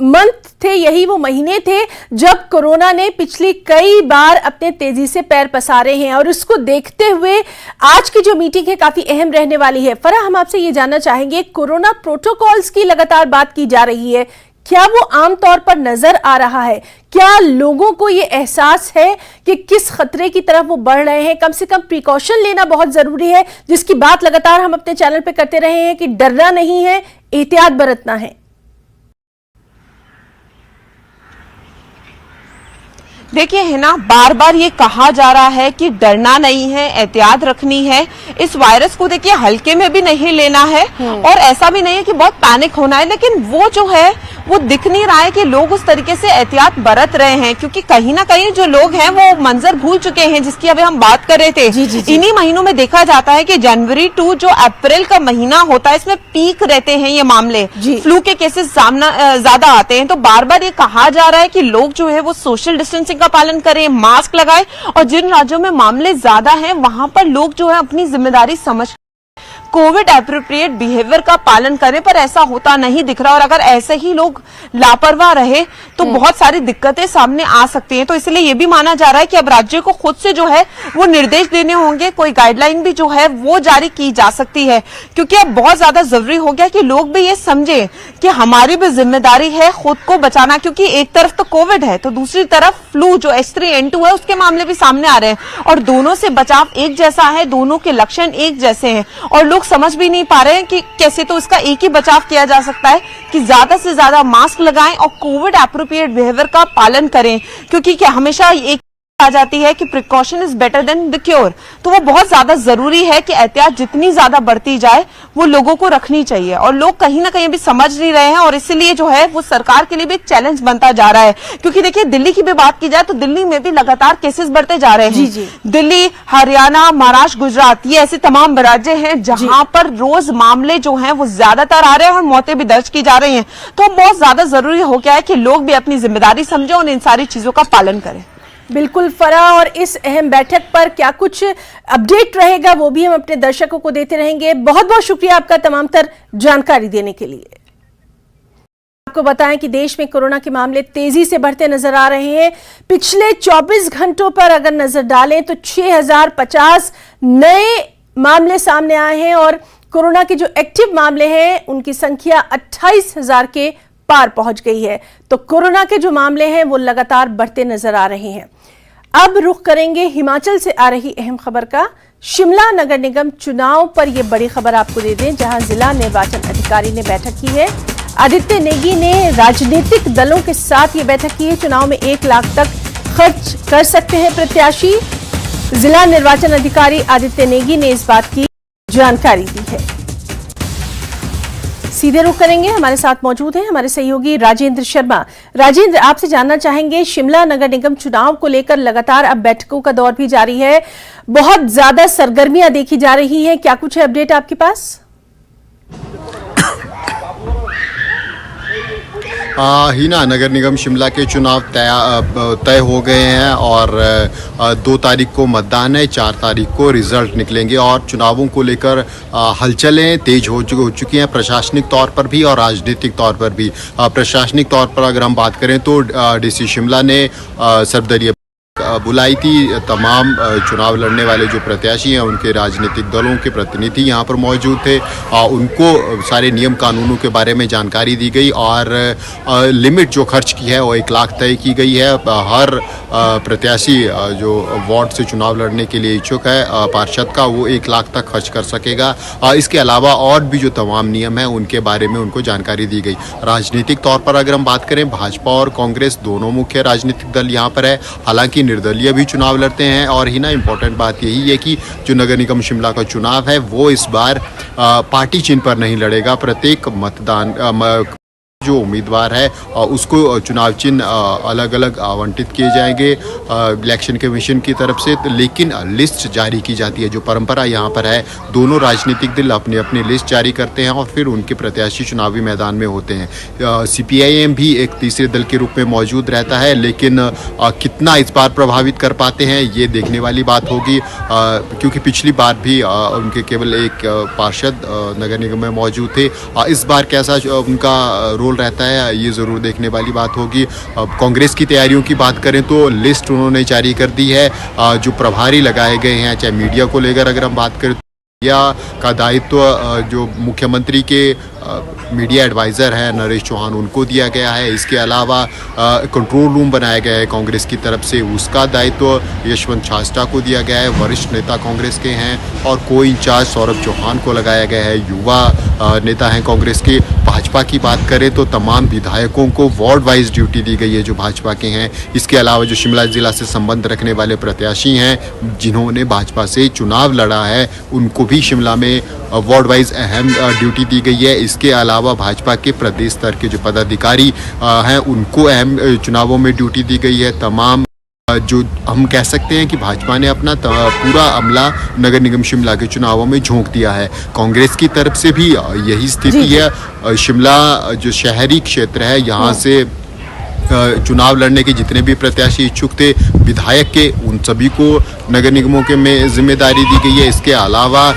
मंथ थे, यही वो महीने थे जब कोरोना ने पिछली कई बार अपने तेजी से पैर पसारे हैं और उसको देखते हुए आज की जो मीटिंग है काफी अहम रहने वाली है। फरा, हम आपसे ये जानना चाहेंगे, कोरोना प्रोटोकॉल्स की लगातार बात की जा रही है, क्या वो आमतौर पर नजर आ रहा है? क्या लोगों को ये एहसास है कि किस खतरे की तरफ वो बढ़ रहे हैं? कम से कम प्रिकॉशन लेना बहुत जरूरी है, जिसकी बात लगातार हम अपने चैनल पे करते रहे हैं कि डरना नहीं है, एहतियात बरतना है। देखिए है ना, बार बार ये कहा जा रहा है कि डरना नहीं है, एहतियात रखनी है। इस वायरस को देखिए हल्के में भी नहीं लेना है और ऐसा भी नहीं है कि बहुत पैनिक होना है, लेकिन वो जो है वो दिख नहीं रहा है कि लोग उस तरीके से एहतियात बरत रहे हैं। क्योंकि कहीं ना कहीं जो लोग हैं वो मंजर भूल चुके हैं जिसकी अभी हम बात कर रहे थे। इन्हीं महीनों में देखा जाता है कि जनवरी टू जो अप्रैल का महीना होता है इसमें पीक रहते हैं ये मामले, फ्लू के केसेस ज्यादा आते हैं। तो बार बार ये कहा जा रहा है कि लोग जो है वो सोशल डिस्टेंसिंग का पालन करें, मास्क लगाएं और जिन राज्यों में मामले ज्यादा हैं वहां पर लोग जो है अपनी जिम्मेदारी समझ कोविड एप्रोप्रिएट बिहेवियर का पालन करें, पर ऐसा होता नहीं दिख रहा। और अगर ऐसे ही लोग लापरवाह रहे तो बहुत सारी दिक्कतें सामने आ सकती हैं। तो इसलिए ये भी माना जा रहा है कि अब राज्य को खुद से जो है वो निर्देश देने होंगे, कोई गाइडलाइन भी जो है वो जारी की जा सकती है, क्योंकि अब बहुत ज्यादा जरूरी हो गया कि लोग भी ये समझे कि हमारी भी जिम्मेदारी है खुद को बचाना। क्योंकि एक तरफ तो कोविड है तो दूसरी तरफ फ्लू जो H3N2 है उसके मामले भी सामने आ रहे हैं और दोनों से बचाव एक जैसा है, दोनों के लक्षण एक जैसे हैं और लोग समझ भी नहीं पा रहे हैं कि कैसे। तो इसका एक ही बचाव किया जा सकता है कि ज्यादा से ज्यादा मास्क लगाएं और कोविड एप्रोप्रिएट बिहेवियर का पालन करें, क्योंकि क्या हमेशा एक आ जाती है कि precaution is better than the cure. तो वो बहुत ज्यादा जरूरी है कि एहतियात जितनी ज्यादा बढ़ती जाए वो लोगों को रखनी चाहिए, और लोग कहीं ना कहीं भी समझ नहीं रहे हैं, और इसीलिए जो है वो सरकार के लिए भी एक चैलेंज बनता जा रहा है। क्योंकि देखिए दिल्ली की भी बात की जाए तो दिल्ली में भी लगातार केसेस बढ़ते जा रहे हैं। जी। दिल्ली, हरियाणा, महाराष्ट्र, गुजरात, ये ऐसे तमाम राज्य हैं जहां पर रोज मामले जो हैं वो ज्यादातर आ रहे हैं और मौतें भी दर्ज की जा रही हैं। तो बहुत ज्यादा जरूरी हो गया है कि लोग भी अपनी जिम्मेदारी समझें और इन सारी चीजों का पालन करें। बिल्कुल फराह, और इस अहम बैठक पर क्या कुछ अपडेट रहेगा वो भी हम अपने दर्शकों को देते रहेंगे। बहुत बहुत शुक्रिया आपका तमाम तर जानकारी देने के लिए। आपको बताएं कि देश में कोरोना के मामले तेजी से बढ़ते नजर आ रहे हैं। पिछले 24 घंटों पर अगर नजर डालें तो 6050 नए मामले सामने आए हैं, और कोरोना के जो एक्टिव मामले हैं उनकी संख्या 28,000 के पार पहुंच गई है। तो कोरोना के जो मामले हैं वो लगातार बढ़ते नजर आ रहे हैं। अब रुख करेंगे हिमाचल से आ रही अहम खबर का। शिमला नगर निगम चुनाव पर यह बड़ी खबर आपको दे दें, जहां जिला निर्वाचन अधिकारी ने बैठक की है। आदित्य नेगी ने राजनीतिक दलों के साथ ये बैठक की है। चुनाव में 1 लाख तक खर्च कर सकते हैं प्रत्याशी। जिला निर्वाचन अधिकारी आदित्य नेगी ने इस बात की जानकारी दी है। सीधे रुख करेंगे, हमारे साथ मौजूद हैं हमारे सहयोगी राजेंद्र शर्मा। राजेंद्र, आपसे जानना चाहेंगे, शिमला नगर निगम चुनाव को लेकर लगातार अब बैठकों का दौर भी जारी है, बहुत ज्यादा सरगर्मियां देखी जा रही हैं, क्या कुछ है अपडेट आपके पास? हिना नगर निगम शिमला के चुनाव तय हो गए हैं और 2 तारीख को मतदान है, 4 तारीख को रिजल्ट निकलेंगे और चुनावों को लेकर हलचलें तेज हो चुकी हैं, प्रशासनिक तौर पर भी और राजनीतिक तौर पर भी। प्रशासनिक तौर पर अगर हम बात करें तो डीसी शिमला ने सर्वदलीय बुलाई थी। तमाम चुनाव लड़ने वाले जो प्रत्याशी हैं उनके राजनीतिक दलों के प्रतिनिधि यहाँ पर मौजूद थे। उनको सारे नियम कानूनों के बारे में जानकारी दी गई और लिमिट जो खर्च की है वो 1 लाख तय की गई है। हर प्रत्याशी जो वार्ड से चुनाव लड़ने के लिए इच्छुक है पार्षद का, वो 1 लाख तक खर्च कर सकेगा। इसके अलावा और भी जो तमाम नियम हैं उनके बारे में उनको जानकारी दी गई। राजनीतिक तौर पर अगर हम बात करें, भाजपा और कांग्रेस दोनों मुख्य राजनीतिक दल यहाँ पर है, हालांकि निर्दलीय भी चुनाव लड़ते हैं। और ही ना इम्पोर्टेंट बात यही है कि जो नगर निगम शिमला का चुनाव है वो इस बार पार्टी चिन्ह पर नहीं लड़ेगा। प्रत्येक मतदान जो उम्मीदवार है उसको चुनाव चिन्ह अलग अलग आवंटित किए जाएंगे इलेक्शन कमीशन की तरफ से, लेकिन लिस्ट जारी की जाती है। जो परंपरा यहाँ पर है, दोनों राजनीतिक दल अपनी अपनी लिस्ट जारी करते हैं और फिर उनके प्रत्याशी चुनावी मैदान में होते हैं। सीपीआईएम भी एक तीसरे दल के रूप में मौजूद रहता है, लेकिन कितना इस बार प्रभावित कर पाते हैं ये देखने वाली बात होगी, क्योंकि पिछली बार भी उनके केवल एक पार्षद नगर निगम में मौजूद थे। इस बार कैसा उनका रोल रहता है ये ज़रूर देखने वाली बात होगी। कांग्रेस की तैयारियों की बात करें तो लिस्ट उन्होंने जारी कर दी है। जो प्रभारी लगाए गए हैं, चाहे मीडिया को लेकर अगर हम बात करें, मीडिया का दायित्व जो मुख्यमंत्री के मीडिया एडवाइज़र है नरेश चौहान, उनको दिया गया है। इसके अलावा कंट्रोल रूम बनाया गया है कांग्रेस की तरफ से, उसका दायित्व यशवंत छास्टा को दिया गया है, वरिष्ठ नेता कांग्रेस के हैं। और को इंचार्ज सौरभ चौहान को लगाया गया है, युवा नेता हैं कांग्रेस के। भाजपा की बात करें तो तमाम विधायकों को वार्ड वाइज ड्यूटी दी गई है जो भाजपा के हैं। इसके अलावा जो शिमला जिला से संबंध रखने वाले प्रत्याशी हैं जिन्होंने भाजपा से चुनाव लड़ा है, उनको भी शिमला में वार्ड वाइज अहम ड्यूटी दी गई है। इसके अलावा भाजपा के प्रदेश स्तर के जो पदाधिकारी हैं उनको अहम चुनावों में ड्यूटी दी गई है। तमाम जो हम कह सकते हैं कि भाजपा ने अपना पूरा अमला नगर निगम शिमला के चुनावों में झोंक दिया है। कांग्रेस की तरफ से भी यही स्थिति है। शिमला जो शहरी क्षेत्र है, यहाँ से चुनाव लड़ने के जितने भी प्रत्याशी इच्छुक थे विधायक के, उन सभी को नगर निगमों के में जिम्मेदारी दी गई है। इसके अलावा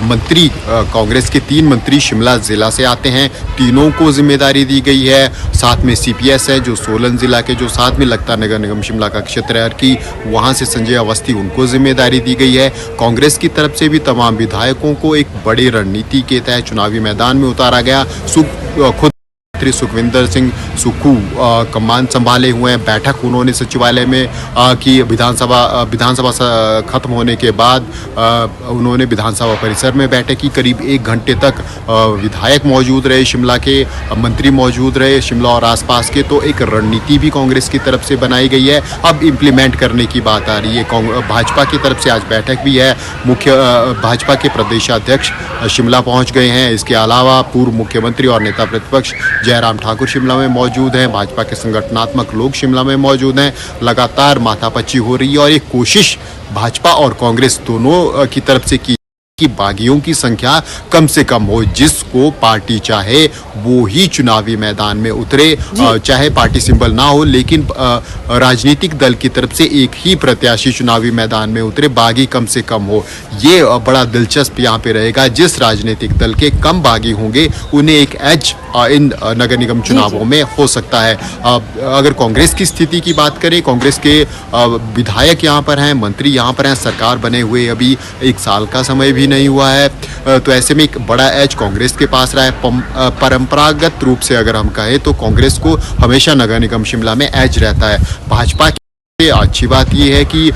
मंत्री, कांग्रेस के 3 मंत्री शिमला जिला से आते हैं, तीनों को जिम्मेदारी दी गई है। साथ में सीपीएस है जो सोलन जिला के जो साथ में लगता नगर निगम शिमला का क्षेत्र है कि वहाँ से संजय अवस्थी, उनको जिम्मेदारी दी गई है। कांग्रेस की तरफ से भी तमाम विधायकों को एक बड़ी रणनीति के तहत चुनावी मैदान में उतारा गया। खुद मंत्री सुखविंदर सिंह सुक्खू कमान संभाले हुए हैं। बैठक उन्होंने सचिवालय में की विधानसभा खत्म होने के बाद उन्होंने विधानसभा परिसर में बैठक की। करीब 1 घंटे तक विधायक मौजूद रहे, शिमला के मंत्री मौजूद रहे, शिमला और आसपास के। तो एक रणनीति भी कांग्रेस की तरफ से बनाई गई है, अब इम्प्लीमेंट करने की बात आ रही है। भाजपा की तरफ से आज बैठक भी है। मुख्य भाजपा के प्रदेशाध्यक्ष शिमला पहुंच गए हैं। इसके अलावा पूर्व मुख्यमंत्री और नेता प्रतिपक्ष जयराम ठाकुर शिमला में मौजूद हैं। भाजपा के संगठनात्मक लोग शिमला में मौजूद हैं। लगातार माथापच्ची हो रही है और एक कोशिश भाजपा और कांग्रेस दोनों की तरफ से की कि बागियों की संख्या कम से कम हो। जिसको पार्टी चाहे वो ही चुनावी मैदान में उतरे, चाहे पार्टी सिंबल ना हो, लेकिन राजनीतिक दल की तरफ से एक ही प्रत्याशी चुनावी मैदान में उतरे, बागी कम से कम हो। ये बड़ा दिलचस्प यहाँ पे रहेगा। जिस राजनीतिक दल के कम बागी होंगे उन्हें एक एज इन नगर निगम चुनावों में हो सकता है। अगर कांग्रेस की स्थिति की बात करें, कांग्रेस के विधायक यहाँ पर हैं, मंत्री यहाँ पर हैं, सरकार बने हुए अभी 1 साल का समय भी नहीं हुआ है। तो ऐसे में एक बड़ा एज कांग्रेस के पास रहा है। परंपरागत रूप से अगर हम कहें तो कांग्रेस को हमेशा नगर निगम शिमला में एज रहता है। भाजपा अच्छी बात यह है कि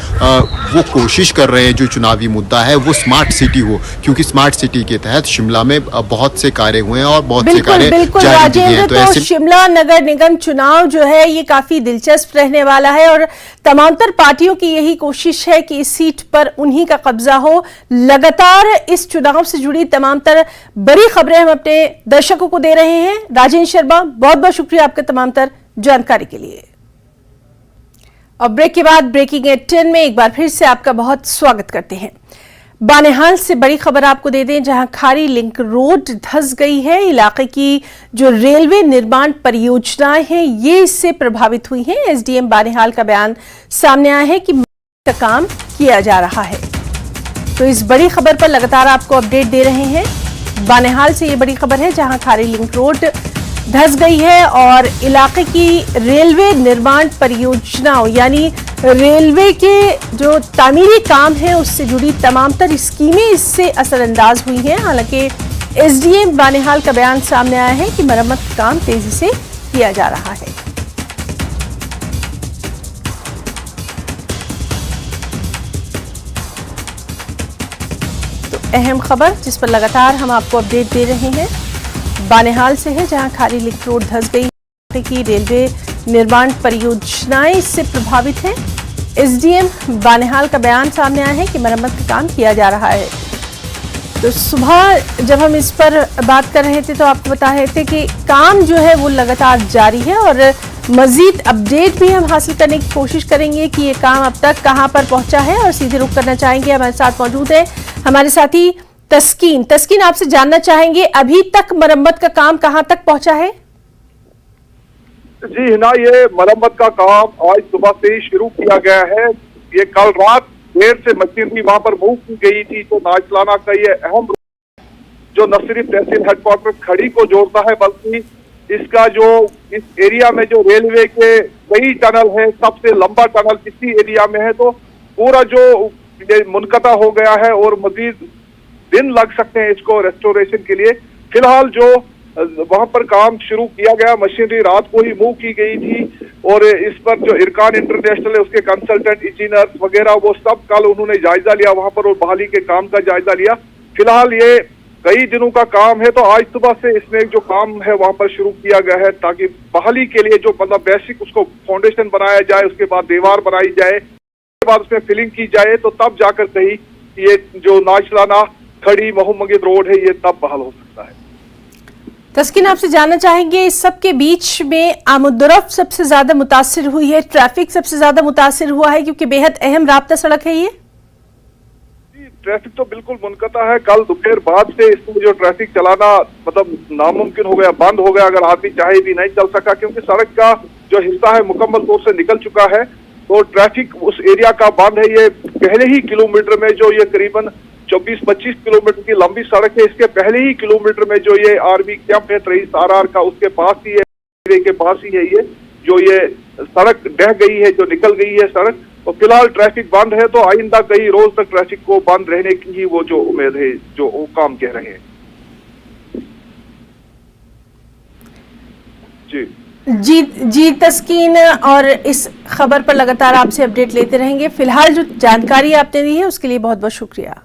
वो कोशिश कर रहे हैं जो चुनावी मुद्दा है वो स्मार्ट सिटी हो, क्योंकि स्मार्ट सिटी के तहत शिमला में बहुत से कार्य हुए हैं और बहुत से कार्य बिल्कुल राजेंद्र, तो शिमला नगर निगम चुनाव जो है ये काफी दिलचस्प रहने वाला है और तमामतर पार्टियों की यही कोशिश है कि इस सीट पर उन्हीं का कब्जा हो। लगातार इस चुनाव से जुड़ी तमामतर बड़ी खबरें हम अपने दर्शकों को दे रहे हैं। राजेंद्र शर्मा, बहुत बहुत शुक्रिया आपका तमामतर जानकारी के लिए। और ब्रेक के बाद ब्रेकिंग एट 10 में एक बार फिर से आपका बहुत स्वागत करते हैं। बानेहाल से बड़ी खबर आपको दे दें, जहां खारी लिंक रोड धंस गई है। इलाके की जो रेलवे निर्माण परियोजनाएं हैं ये इससे प्रभावित हुई हैं। एसडीएम बानेहाल का बयान सामने आया है कि का काम किया जा रहा है। तो इस बड़ी खबर पर लगातार आपको अपडेट दे रहे हैं। बानेहाल से ये बड़ी खबर है जहां खारी लिंक रोड धंस गई है और इलाके की रेलवे निर्माण परियोजनाओं यानी रेलवे के जो तामीरी काम है उससे जुड़ी तमामतर स्कीमें इससे असरअंदाज हुई हैं। हालांकि एसडीएम बानेहाल का बयान सामने आया है कि मरम्मत काम तेजी से किया जा रहा है। तो अहम खबर जिस पर लगातार हम आपको अपडेट दे रहे हैं बानेहाल से है, जहां खारी लिंक रोड धंस गई की रेलवे निर्माण परियोजनाएं इससे प्रभावित हैं। एसडीएम बानेहाल का बयान सामने आया है कि मरम्मत का काम किया जा रहा है। तो सुबह जब हम इस पर बात कर रहे थे तो आपको बता रहे थे कि काम जो है वो लगातार जारी है और मजीद अपडेट भी हम हासिल करने की कोशिश करेंगे कि ये काम अब तक कहां पर पहुंचा है। और सीधे रुख करना चाहेंगे, हमारे साथ मौजूद है हमारे साथी तस्कीन आपसे जानना चाहेंगे अभी तक मरम्मत का काम कहां तक पहुंचा है? जी हिना, ये मरम्मत का काम आज सुबह से ही शुरू किया गया है। ये कल रात देर से मशीनरी वहां पर मूव की गई थी। तो नाचलाना का ये अहम जो न सिर्फ तहसील हेडक्वार्टर खड़ी को जोड़ता है बल्कि इसका जो इस एरिया में जो रेलवे के कई टनल है, सबसे लंबा टनल इसी एरिया में है। तो पूरा जो ये मुनक़ता हो गया है और मजीद दिन लग सकते हैं इसको रेस्टोरेशन के लिए। फिलहाल जो वहां पर काम शुरू किया गया, मशीनरी रात को ही मूव की गई थी और इस पर जो इरकान इंटरनेशनल है उसके कंसल्टेंट इंजीनियर्स वगैरह वो सब कल उन्होंने जायजा लिया वहां पर और बहाली के काम का जायजा लिया। फिलहाल ये कई दिनों का काम है। तो आज सुबह से इसमें जो काम है वहां पर शुरू किया गया है ताकि बहाली के लिए जो मतलब बेसिक उसको फाउंडेशन बनाया जाए, उसके बाद दीवार बनाई जाए, उसके बाद उसमें फिलिंग की जाए, तो तब जाकर कहीं ये जो नाचलाना खड़ी महमूद रोड है ये तब बहाल हो सकता है। तस्कीन, आपसे जानना चाहेंगे इस सब के बीच में आमदोरफ्त सबसे ज्यादा मुतासिर हुई है, ट्रैफिक सबसे ज्यादा मुतासिर हुआ है क्योंकि बेहद अहम राब्ता सड़क है ये। ट्रैफिक तो बिल्कुल मुनक़ता है। कल दोपहर बाद से इसमें जो ट्रैफिक चलाना मतलब नामुमकिन हो गया, बंद हो गया। अगर आदमी चाहे भी नहीं चल सका क्योंकि सड़क का जो हिस्सा है मुकम्मल तौर से निकल चुका है। तो ट्रैफिक उस एरिया का बंद है। ये पहले ही किलोमीटर में जो ये करीबन 24-25 किलोमीटर की लंबी सड़क है, इसके पहले ही किलोमीटर में जो ये आर्मी कैंप है रईस आरआर का उसके पास ही है, के पास ही है ये जो ये सड़क ढह गई है, जो निकल गई है सड़क। तो फिलहाल ट्रैफिक बंद है। तो आइंदा कई रोज तक ट्रैफिक को बंद रहने की ही वो जो उम्मीद है, जो वो काम कह रहे हैं। जी तस्कीन, और इस खबर पर लगातार आपसे अपडेट लेते रहेंगे। फिलहाल जो जानकारी आपने दी है उसके लिए बहुत बहुत शुक्रिया।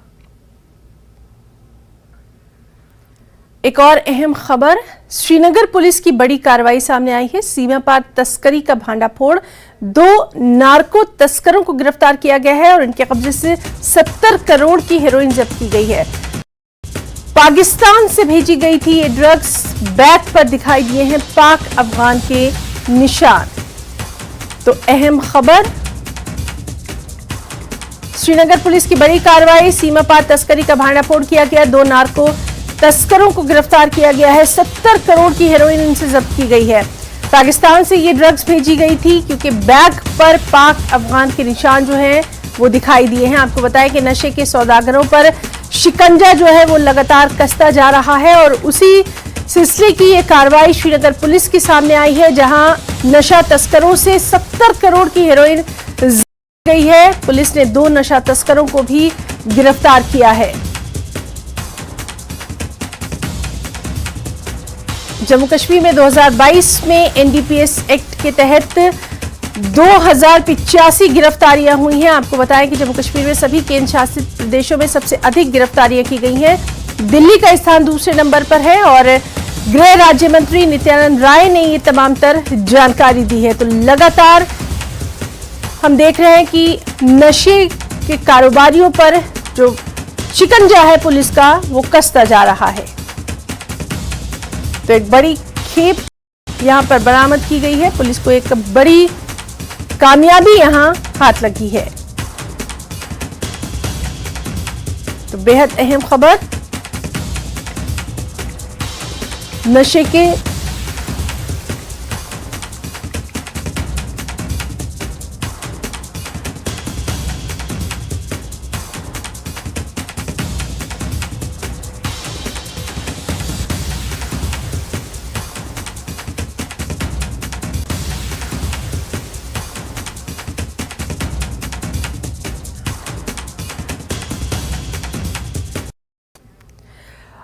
एक और अहम खबर, श्रीनगर पुलिस की बड़ी कार्रवाई सामने आई है। सीमा पार तस्करी का भांडाफोड़, 2 नार्को तस्करों को गिरफ्तार किया गया है और इनके कब्जे से 70 करोड़ की हेरोइन जब्त की गई है। पाकिस्तान से भेजी गई थी ये ड्रग्स, बैग पर दिखाई दिए हैं पाक अफगान के निशान। तो अहम खबर, श्रीनगर पुलिस की बड़ी कार्रवाई, सीमा पार तस्करी का भांडाफोड़ किया गया, 2 नार्को तस्करों को गिरफ्तार किया गया है, 70 करोड़ की हेरोइन इनसे जब्त की गई है। पाकिस्तान से ये ड्रग्स भेजी गई थी क्योंकि बैग पर पाक अफगान के निशान जो हैं वो दिखाई दिए हैं। आपको बताया कि नशे के सौदागरों पर शिकंजा जो है वो लगातार कसता जा रहा है और उसी सिलसिले की ये कार्रवाई श्रीनगर पुलिस के सामने आई है, जहां नशा तस्करों से 70 करोड़ की हेरोइन जब्त गई है। पुलिस ने 2 नशा तस्करों को भी गिरफ्तार किया है। जम्मू कश्मीर में 2022 में एनडीपीएस एक्ट के तहत 2085 गिरफ्तारियां हुई हैं। आपको बताएं कि जम्मू कश्मीर में सभी केंद्र शासित प्रदेशों में सबसे अधिक गिरफ्तारियां की गई हैं। दिल्ली का स्थान दूसरे नंबर पर है और गृह राज्य मंत्री नित्यानंद राय ने ये तमाम तर जानकारी दी है। तो लगातार हम देख रहे हैं कि नशे के कारोबारियों पर जो शिकंजा है पुलिस का वो कसता जा रहा है। तो एक बड़ी खेप यहां पर बरामद की गई है, पुलिस को एक बड़ी कामयाबी यहां हाथ लगी है। तो बेहद अहम खबर, नशे के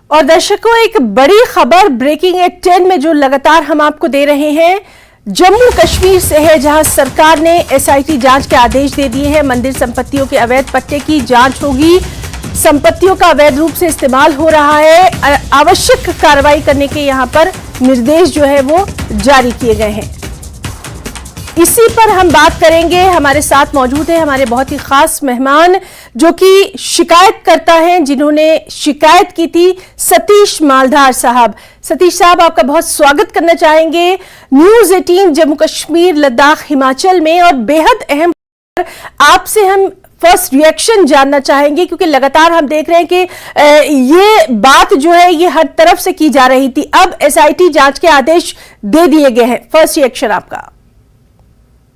और दर्शकों, एक बड़ी खबर ब्रेकिंग एट 10 में जो लगातार हम आपको दे रहे हैं, जम्मू कश्मीर से है, जहां सरकार ने एसआईटी जांच के आदेश दे दिए हैं। मंदिर संपत्तियों के अवैध पट्टे की जांच होगी, संपत्तियों का अवैध रूप से इस्तेमाल हो रहा है, आवश्यक कार्रवाई करने के यहां पर निर्देश जो है वो जारी किए गए हैं। इसी पर हम बात करेंगे। हमारे साथ मौजूद है हमारे बहुत ही खास मेहमान जो कि शिकायत करता है, जिन्होंने शिकायत की थी, सतीश मालधार साहब। सतीश साहब, आपका बहुत स्वागत करना चाहेंगे न्यूज़ 18 जम्मू कश्मीर लद्दाख हिमाचल में। और बेहद अहम आपसे हम फर्स्ट रिएक्शन जानना चाहेंगे क्योंकि लगातार हम देख रहे हैं कि ये बात जो है ये हर तरफ से की जा रही थी, अब एसआईटी जांच के आदेश दे दिए गए हैं। फर्स्ट रिएक्शन आपका।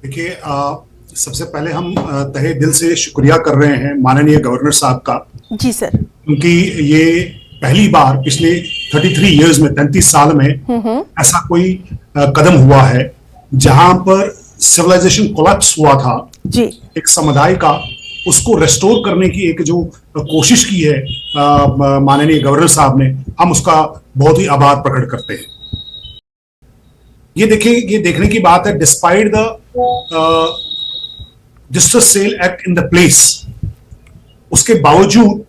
देखिए, सबसे पहले हम तहे दिल से शुक्रिया कर रहे हैं माननीय गवर्नर साहब का। जी सर। क्योंकि ये पहली बार पिछले 33 इयर्स में, 33 साल में ऐसा कोई कदम हुआ है जहां पर सिविलाइजेशन कोलैप्स हुआ था जी, एक समुदाय का, उसको रेस्टोर करने की एक जो कोशिश की है माननीय गवर्नर साहब ने, हम उसका बहुत ही आभार प्रकट करते हैं। ये देखिए, ये देखने की बात है, despite the distress cell act in the place, उसके बावजूद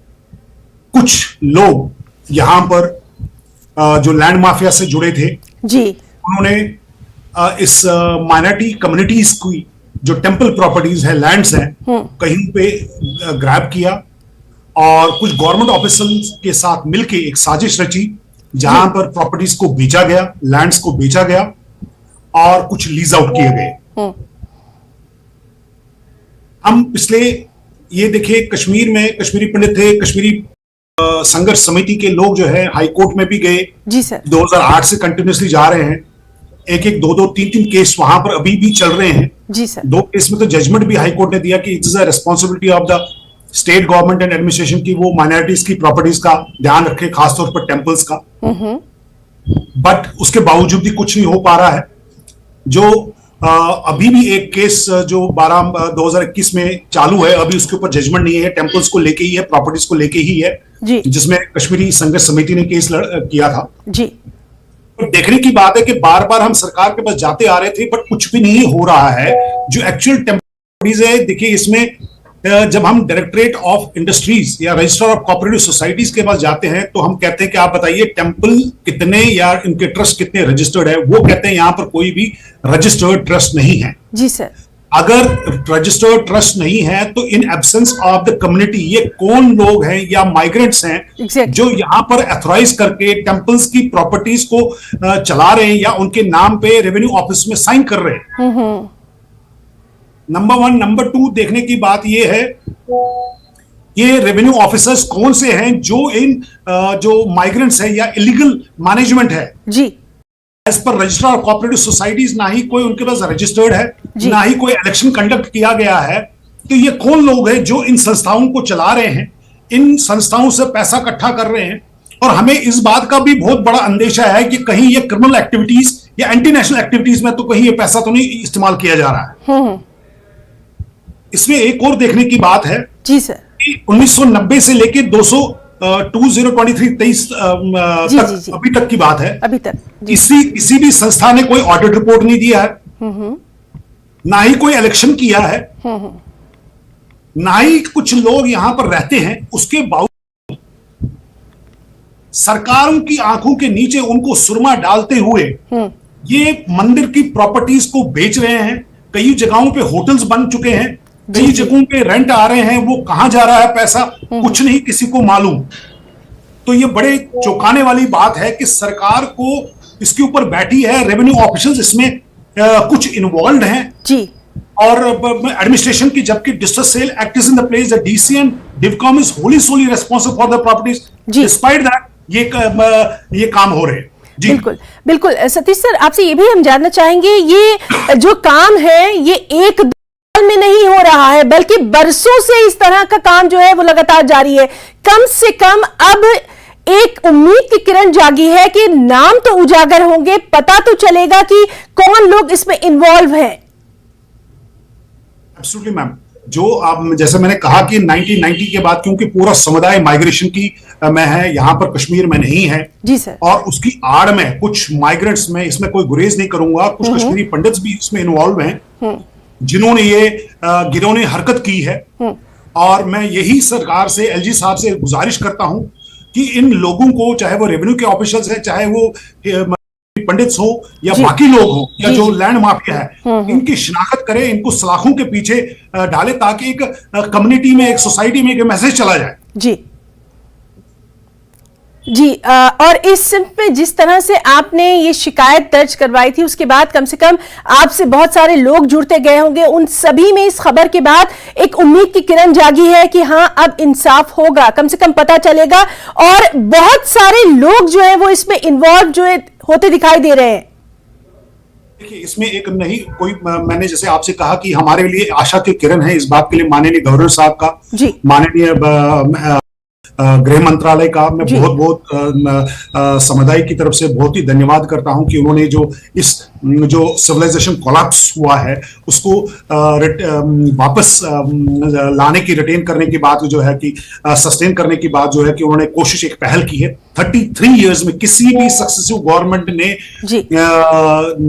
कुछ लोग यहां पर जो लैंड माफिया से जुड़े थे जी, उन्होंने इस माइनॉरिटी कम्युनिटीज की जो टेंपल प्रॉपर्टीज है, लैंड्स हैं, कहीं पे ग्रैब किया और कुछ गवर्नमेंट ऑफिसर्स के साथ मिलके एक साजिश रची जहां पर प्रॉपर्टीज को बेचा गया, लैंड्स को बेचा गया और कुछ लीज आउट किए गए। हम पिछले, ये देखिए, कश्मीर में कश्मीरी पंडित थे, कश्मीरी संघर्ष समिति के लोग जो है हाई कोर्ट में भी गए जी सर, 2008 से कंटिन्यूसली जा रहे हैं। एक 2 3 केस वहां पर अभी भी चल रहे हैं जी सर। 2 केस में तो जजमेंट भी हाई कोर्ट ने दिया कि it is a responsibility of the state government and administration की वो माइनॉरिटीज की प्रॉपर्टीज का ध्यान रखे, खासतौर पर टेम्पल्स का। बट उसके बावजूद भी कुछ नहीं हो पा रहा है। जो अभी भी एक केस जो 2021 में चालू है, अभी उसके ऊपर जजमेंट नहीं है, टेम्पल्स को लेके ही है, प्रॉपर्टीज को लेके ही है, जिसमें कश्मीरी संघर्ष समिति ने केस किया था जी। देखने की बात है कि बार बार हम सरकार के पास जाते आ रहे थे, बट कुछ भी नहीं हो रहा है। जो एक्चुअल टेम्परेचर है, देखिए इसमें जब हम डायरेक्टरेट ऑफ इंडस्ट्रीज या रजिस्ट्रार ऑफ कोऑपरेटिव सोसाइटीज के पास जाते हैं तो हम कहते हैं कि आप बताइए टेम्पल कितने या इनके ट्रस्ट कितने रजिस्टर्ड है। वो कहते हैं यहाँ पर कोई भी रजिस्टर्ड ट्रस्ट नहीं है। जी सर। अगर रजिस्टर्ड ट्रस्ट नहीं है तो in absence of the community ये कौन लोग हैं या माइग्रेंट्स हैं Exactly. जो यहाँ पर अथॉराइज करके टेम्पल्स की प्रॉपर्टीज को चला रहे हैं या उनके नाम पे रेवेन्यू ऑफिस में साइन कर रहे हैं। नंबर 1। नंबर 2 देखने की बात ये है ये रेवेन्यू ऑफिसर्स कौन से हैं जो इन जो माइग्रेंट्स है या इलीगल मैनेजमेंट है जी as per registrar of cooperative societies, ना ही कोई उनके पास रजिस्टर्ड है, ना ही कोई इलेक्शन कंडक्ट किया गया है। तो ये कौन लोग हैं जो इन संस्थाओं को चला रहे हैं, इन संस्थाओं से पैसा इकट्ठा कर रहे हैं। और हमें इस बात का भी बहुत बड़ा अंदेशा है कि कहीं ये क्रिमिनल एक्टिविटीज या एंटी नेशनल एक्टिविटीज में तो कहीं ये पैसा तो नहीं इस्तेमाल किया जा रहा है। इसमें एक और देखने की बात है जी सर, 1990 से लेके 2023 तक अभी तक की बात है। अभी तक किसी भी संस्था ने कोई ऑडिट रिपोर्ट नहीं दिया है, ना ही कोई इलेक्शन किया है, ना ही कुछ लोग यहां पर रहते हैं। उसके बावजूद सरकारों की आंखों के नीचे उनको सुरमा डालते हुए ये मंदिर की प्रॉपर्टीज को बेच रहे हैं। कई जगहों पे होटल्स बन चुके हैं, कई जगहों पे रेंट आ रहे हैं। वो कहां जा रहा है पैसा कुछ नहीं किसी को मालूम। तो ये बड़े चौंकाने वाली बात है कि सरकार को इसके ऊपर बैठी है, रेवेन्यू ऑफिसर्स इसमें कुछ इन्वॉल्व हैं जी, और एडमिनिस्ट्रेशन की, जबकि district sale act is in the place, the DC and Divcom is wholly solely responsible for the properties. Despite that ये काम हो रहे हैं। जी बिल्कुल बिल्कुल। सतीश सर, आपसे ये भी हम जानना चाहेंगे, ये जो काम है ये एक में नहीं हो रहा है बल्कि बरसों से इस तरह का काम जो है वो लगातार जारी है। कम से कम अब एक उम्मीद की किरण जागी है कि नाम तो उजागर होंगे, पता तो चलेगा कि कौन लोग इसमें इन्वॉल्व हैं। एब्सोल्युटली मैम, जो अब जैसे मैंने कहा कि 1990 के बाद क्योंकि पूरा समुदाय माइग्रेशन की में है, यहाँ पर कश्मीर में नहीं है जी सर, और उसकी आड़ में कुछ माइग्रेंट्स में, इसमें कोई गुरेज नहीं करूंगा, कुछ कश्मीरी पंडित्स भी इसमें इन्वॉल्व हैं जिन्होंने ये गिरोने हरकत की है। और मैं यही सरकार से, एलजी साहब से गुजारिश करता हूं कि इन लोगों को, चाहे वो रेवेन्यू के ऑफिसर्स हैं, चाहे वो पंडित्स हो या बाकी लोग हो या जो लैंड माफिया है, इनकी शिनाख्त करें, इनको सलाखों के पीछे डाले ताकि एक कम्युनिटी में, एक सोसाइटी में एक मैसेज चला जाए। जी जी। और इस पे जिस तरह से आपने ये शिकायत दर्ज करवाई थी उसके बाद कम से कम आपसे बहुत सारे लोग जुड़ते गए होंगे, उन सभी में इस खबर के बाद एक उम्मीद की किरण जागी है कि हाँ अब इंसाफ होगा, कम से कम पता चलेगा। और बहुत सारे लोग जो है वो इसमें इन्वॉल्व जो है होते दिखाई दे रहे हैं। देखिए इसमें एक नहीं कोई, मैंने जैसे आपसे कहा कि हमारे लिए आशा की किरण है, इस बात के लिए माननीय गवर्नर साहब का, माननीय गृह मंत्रालय का मैं बहुत समुदाय की तरफ से बहुत ही धन्यवाद करता हूं कि उन्होंने जो सिविलाइजेशन कोलैप्स हुआ है उसको वापस लाने की, रिटेन करने की बात जो है कि सस्टेन करने की बात जो है कि उन्होंने कोशिश, एक पहल की है। 33 इयर्स में किसी भी सक्सेसिव गवर्नमेंट ने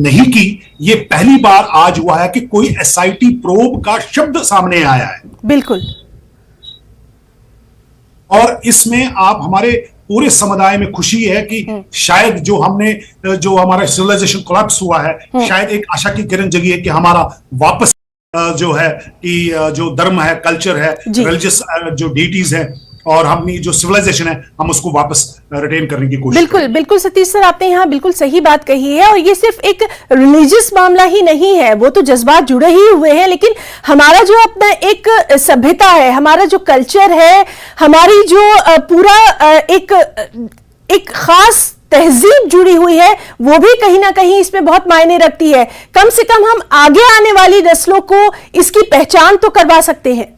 नहीं की। ये पहली बार आज हुआ है कि कोई एसआईटी प्रोब का शब्द सामने आया है। बिल्कुल। और इसमें आप हमारे पूरे समुदाय में खुशी है कि शायद जो हमारा सिविलाइजेशन कोलैप्स हुआ है, शायद एक आशा की किरण जगी है कि हमारा वापस जो है कि जो धर्म है, कल्चर है, रिलीजियस जो डीटीज है और हमने जो सिविलाइजेशन है हम उसको वापस रिटेन करने की कोशिश। बिल्कुल बिल्कुल सतीश सर, आपने यहाँ बिल्कुल सही बात कही है। और ये सिर्फ एक रिलीजियस मामला ही नहीं है, वो तो जज्बात जुड़े ही हुए हैं, लेकिन हमारा जो अपना एक सभ्यता है, हमारा जो कल्चर है, हमारी जो पूरा एक खास तहजीब जुड़ी हुई है, वो भी कहीं ना कहीं इसमें बहुत मायने रखती है। कम से कम हम आगे आने वाली नस्लों को इसकी पहचान तो करवा सकते हैं।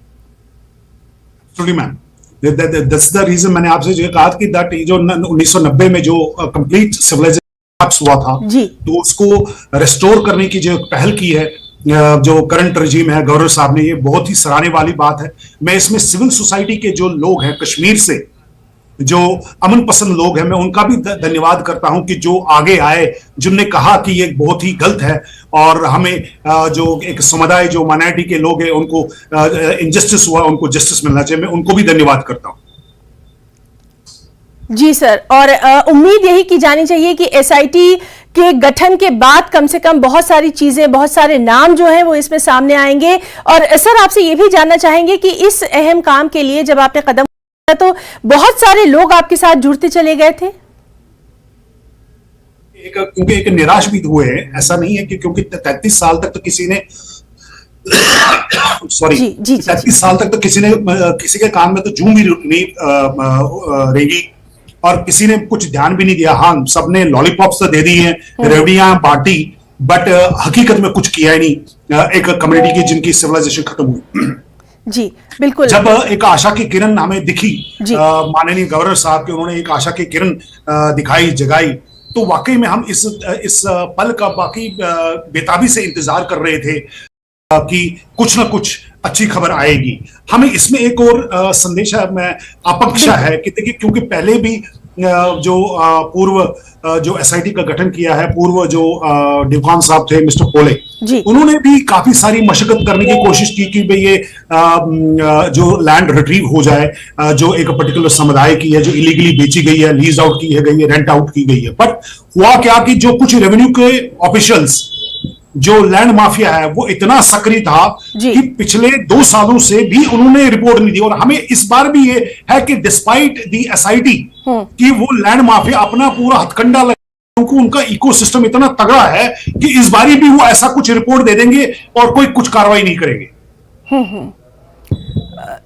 मैम, That's the reason मैंने आपसे जो कहा कि दैट जो 1990 में जो कंप्लीट सिविलाइजेशन हुआ था तो उसको रेस्टोर करने की जो पहल की है जो करंट रजीम है, गवर्नर साहब ने, ये बहुत ही सराहने वाली बात है। मैं इसमें सिविल सोसाइटी के जो लोग हैं कश्मीर से, जो अमन पसंद लोग हैं, मैं उनका भी धन्यवाद करता हूं कि जो आगे आए, जिनने कहा कि ये बहुत ही गलत है और हमें जो एक समुदाय जो माइनॉरिटी के लोग हैं उनको इनजस्टिस हुआ, उनको जस्टिस मिलना चाहिए, मैं उनको भी धन्यवाद करता हूं। जी सर, और उम्मीद यही की जानी चाहिए कि एसआईटी के गठन के बाद कम से कम बहुत सारी चीजें, बहुत सारे नाम जो हैं वो इसमें सामने आएंगे। और सर आपसे ये भी जानना चाहेंगे कि इस अहम काम के लिए जब आपने कदम उठाया तो बहुत सारे लोग आपके साथ जुड़ते चले गए थे? क्योंकि एक निराश भी हुए हैं, ऐसा नहीं है कि क्योंकि 33 साल तक तो किसी ने सॉरी 33 साल तक तो किसी के काम में तो जूं भी नहीं रहेगी और किसी ने कुछ ध्यान भी नहीं दिया। हाँ, सबने लॉलीपॉप्स तो दे दी हैं, रेवड़ियां बांटी, बट हकीकत में कुछ किया ही नहीं एक कम्युनिटी की जिनकी सिविलाइजेशन खत्म हुई। जी बिल्कुल। जब एक आशा की किरण हमें दिखी, माननीय गवर्नर साहब के, उन्होंने एक आशा की किरण दिखाई, जगाई, तो वाकई में हम इस पल का बाकी बेताबी से इंतजार कर रहे थे कि कुछ ना कुछ अच्छी खबर आएगी। हमें इसमें एक और संदेश अपेक्षा है कि देखिए, क्योंकि पहले भी जो पूर्व जो एसआईटी का गठन किया है, पूर्व जो डिवान साहब थे मिस्टर पोले, उन्होंने भी काफी सारी मशक्कत करने की कोशिश की कि भाई ये जो लैंड रिट्रीव हो जाए, जो एक पर्टिकुलर समुदाय की है, जो इलीगली बेची गई है, लीज आउट की गई है, रेंट आउट की गई है। बट हुआ क्या कि जो कुछ रेवेन्यू के ऑफिशियल्स, जो लैंड माफिया है, वो इतना सक्रिय था कि पिछले 2 सालों से भी उन्होंने रिपोर्ट नहीं दी। और हमें इस बार भी ये है कि डिस्पाइट दी एसआईटी कि वो लैंड माफिया अपना पूरा हथकंडा लगा, क्योंकि उनका इकोसिस्टम इतना तगड़ा है कि इस बारी भी वो ऐसा कुछ रिपोर्ट दे देंगे और कोई कुछ कार्रवाई नहीं करेंगे।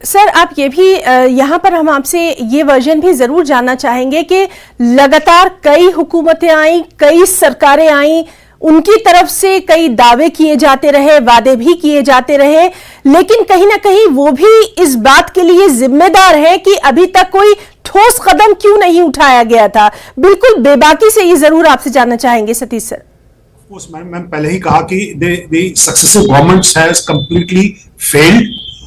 सर आप ये भी यहाँ पर हम आपसे ये वर्जन भी जरूर जानना चाहेंगे कि लगातार कई हुकूमतें आई, कई सरकारें आई, उनकी तरफ से कई दावे किए जाते रहे, वादे भी किए जाते रहे, लेकिन कहीं ना कहीं वो भी इस बात के लिए जिम्मेदार है कि अभी तक कोई ठोस कदम क्यों नहीं उठाया गया था। बिल्कुल बेबाकी से ये जरूर आपसे जानना चाहेंगे सतीश सर। मैम पहले ही कहा कि the successive governments has completely failed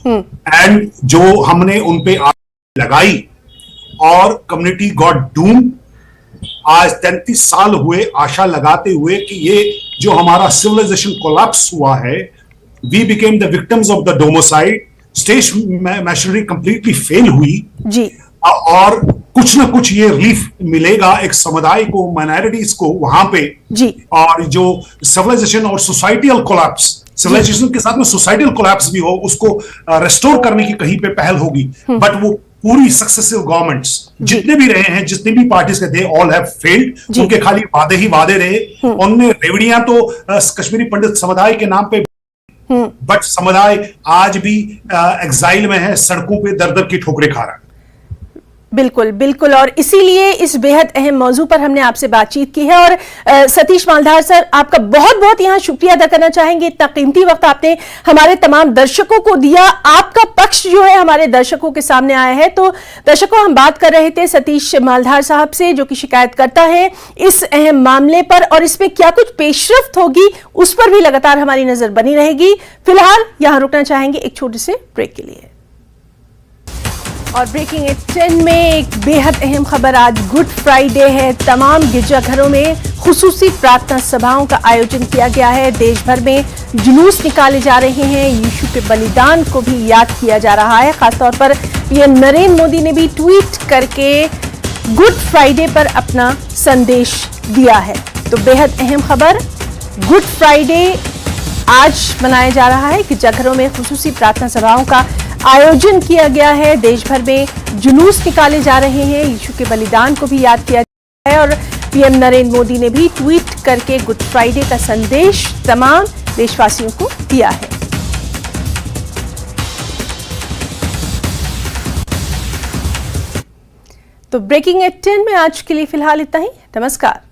and जो हमने उन पे लगाई और कम्युनिटी गॉट डूम। आज 33 साल हुए आशा लगाते हुए कि ये जो हमारा सिविलाइजेशन कोलैप्स हुआ है, we became the victims of the domicide, state machinery completely fail हुई जी, और कुछ ना कुछ ये रिलीफ मिलेगा एक समुदाय को, माइनॉरिटीज को वहां पे जी। और जो सिविलाइजेशन और सोसाइटियल कोलैप्स, सिविलाइजेशन के साथ में सोसाइटियल कोलैप्स भी हो, उसको रेस्टोर करने की कहीं पे पहल होगी। बट वो पूरी सक्सेसिव गवर्नमेंट्स जितने भी रहे हैं, जितनी भी पार्टीज के थे, ऑल हैव फेल्ड। उनके खाली वादे ही वादे रहे। उनने रेवड़ियां तो कश्मीरी पंडित समुदाय के नाम पे, बट समुदाय आज भी एग्जाइल में है, सड़कों पे दर दर की ठोकरें खा रहा है। बिल्कुल बिल्कुल, और इसीलिए इस बेहद अहम मौजू पर हमने आपसे बातचीत की है। और सतीश मालधार सर, आपका बहुत बहुत यहाँ शुक्रिया अदा करना चाहेंगे। इतना कीमती वक्त आपने हमारे तमाम दर्शकों को दिया, आपका पक्ष जो है हमारे दर्शकों के सामने आया है। तो दर्शकों, हम बात कर रहे थे सतीश मालधार साहब से, जो कि शिकायतकर्ता है इस अहम मामले पर, और इसमें क्या कुछ पेशरफ्त होगी उस पर भी लगातार हमारी नजर बनी रहेगी। फिलहाल यहाँ रुकना चाहेंगे एक छोटे से ब्रेक के लिए। और ब्रेकिंग एट 10 में एक बेहद अहम खबर, आज गुड फ्राइडे है। तमाम गिरजाघरों में खुसूसी प्रार्थना सभाओं का आयोजन किया गया है। देश भर में जुलूस निकाले जा रहे हैं, यीशु के बलिदान को भी याद किया जा रहा है। खासतौर पर पीएम नरेंद्र मोदी ने भी ट्वीट करके गुड फ्राइडे पर अपना संदेश दिया है। तो बेहद अहम खबर, गुड फ्राइडे आज मनाया जा रहा है। गिरजाघरों में खुसूसी प्रार्थना सभाओं का आयोजन किया गया है। देश भर में जुलूस निकाले जा रहे हैं, यीशु के बलिदान को भी याद किया जा रहा है। और पीएम नरेंद्र मोदी ने भी ट्वीट करके गुड फ्राइडे का संदेश तमाम देशवासियों को दिया है। तो ब्रेकिंग एट 10 में आज के लिए फिलहाल इतना ही। नमस्कार।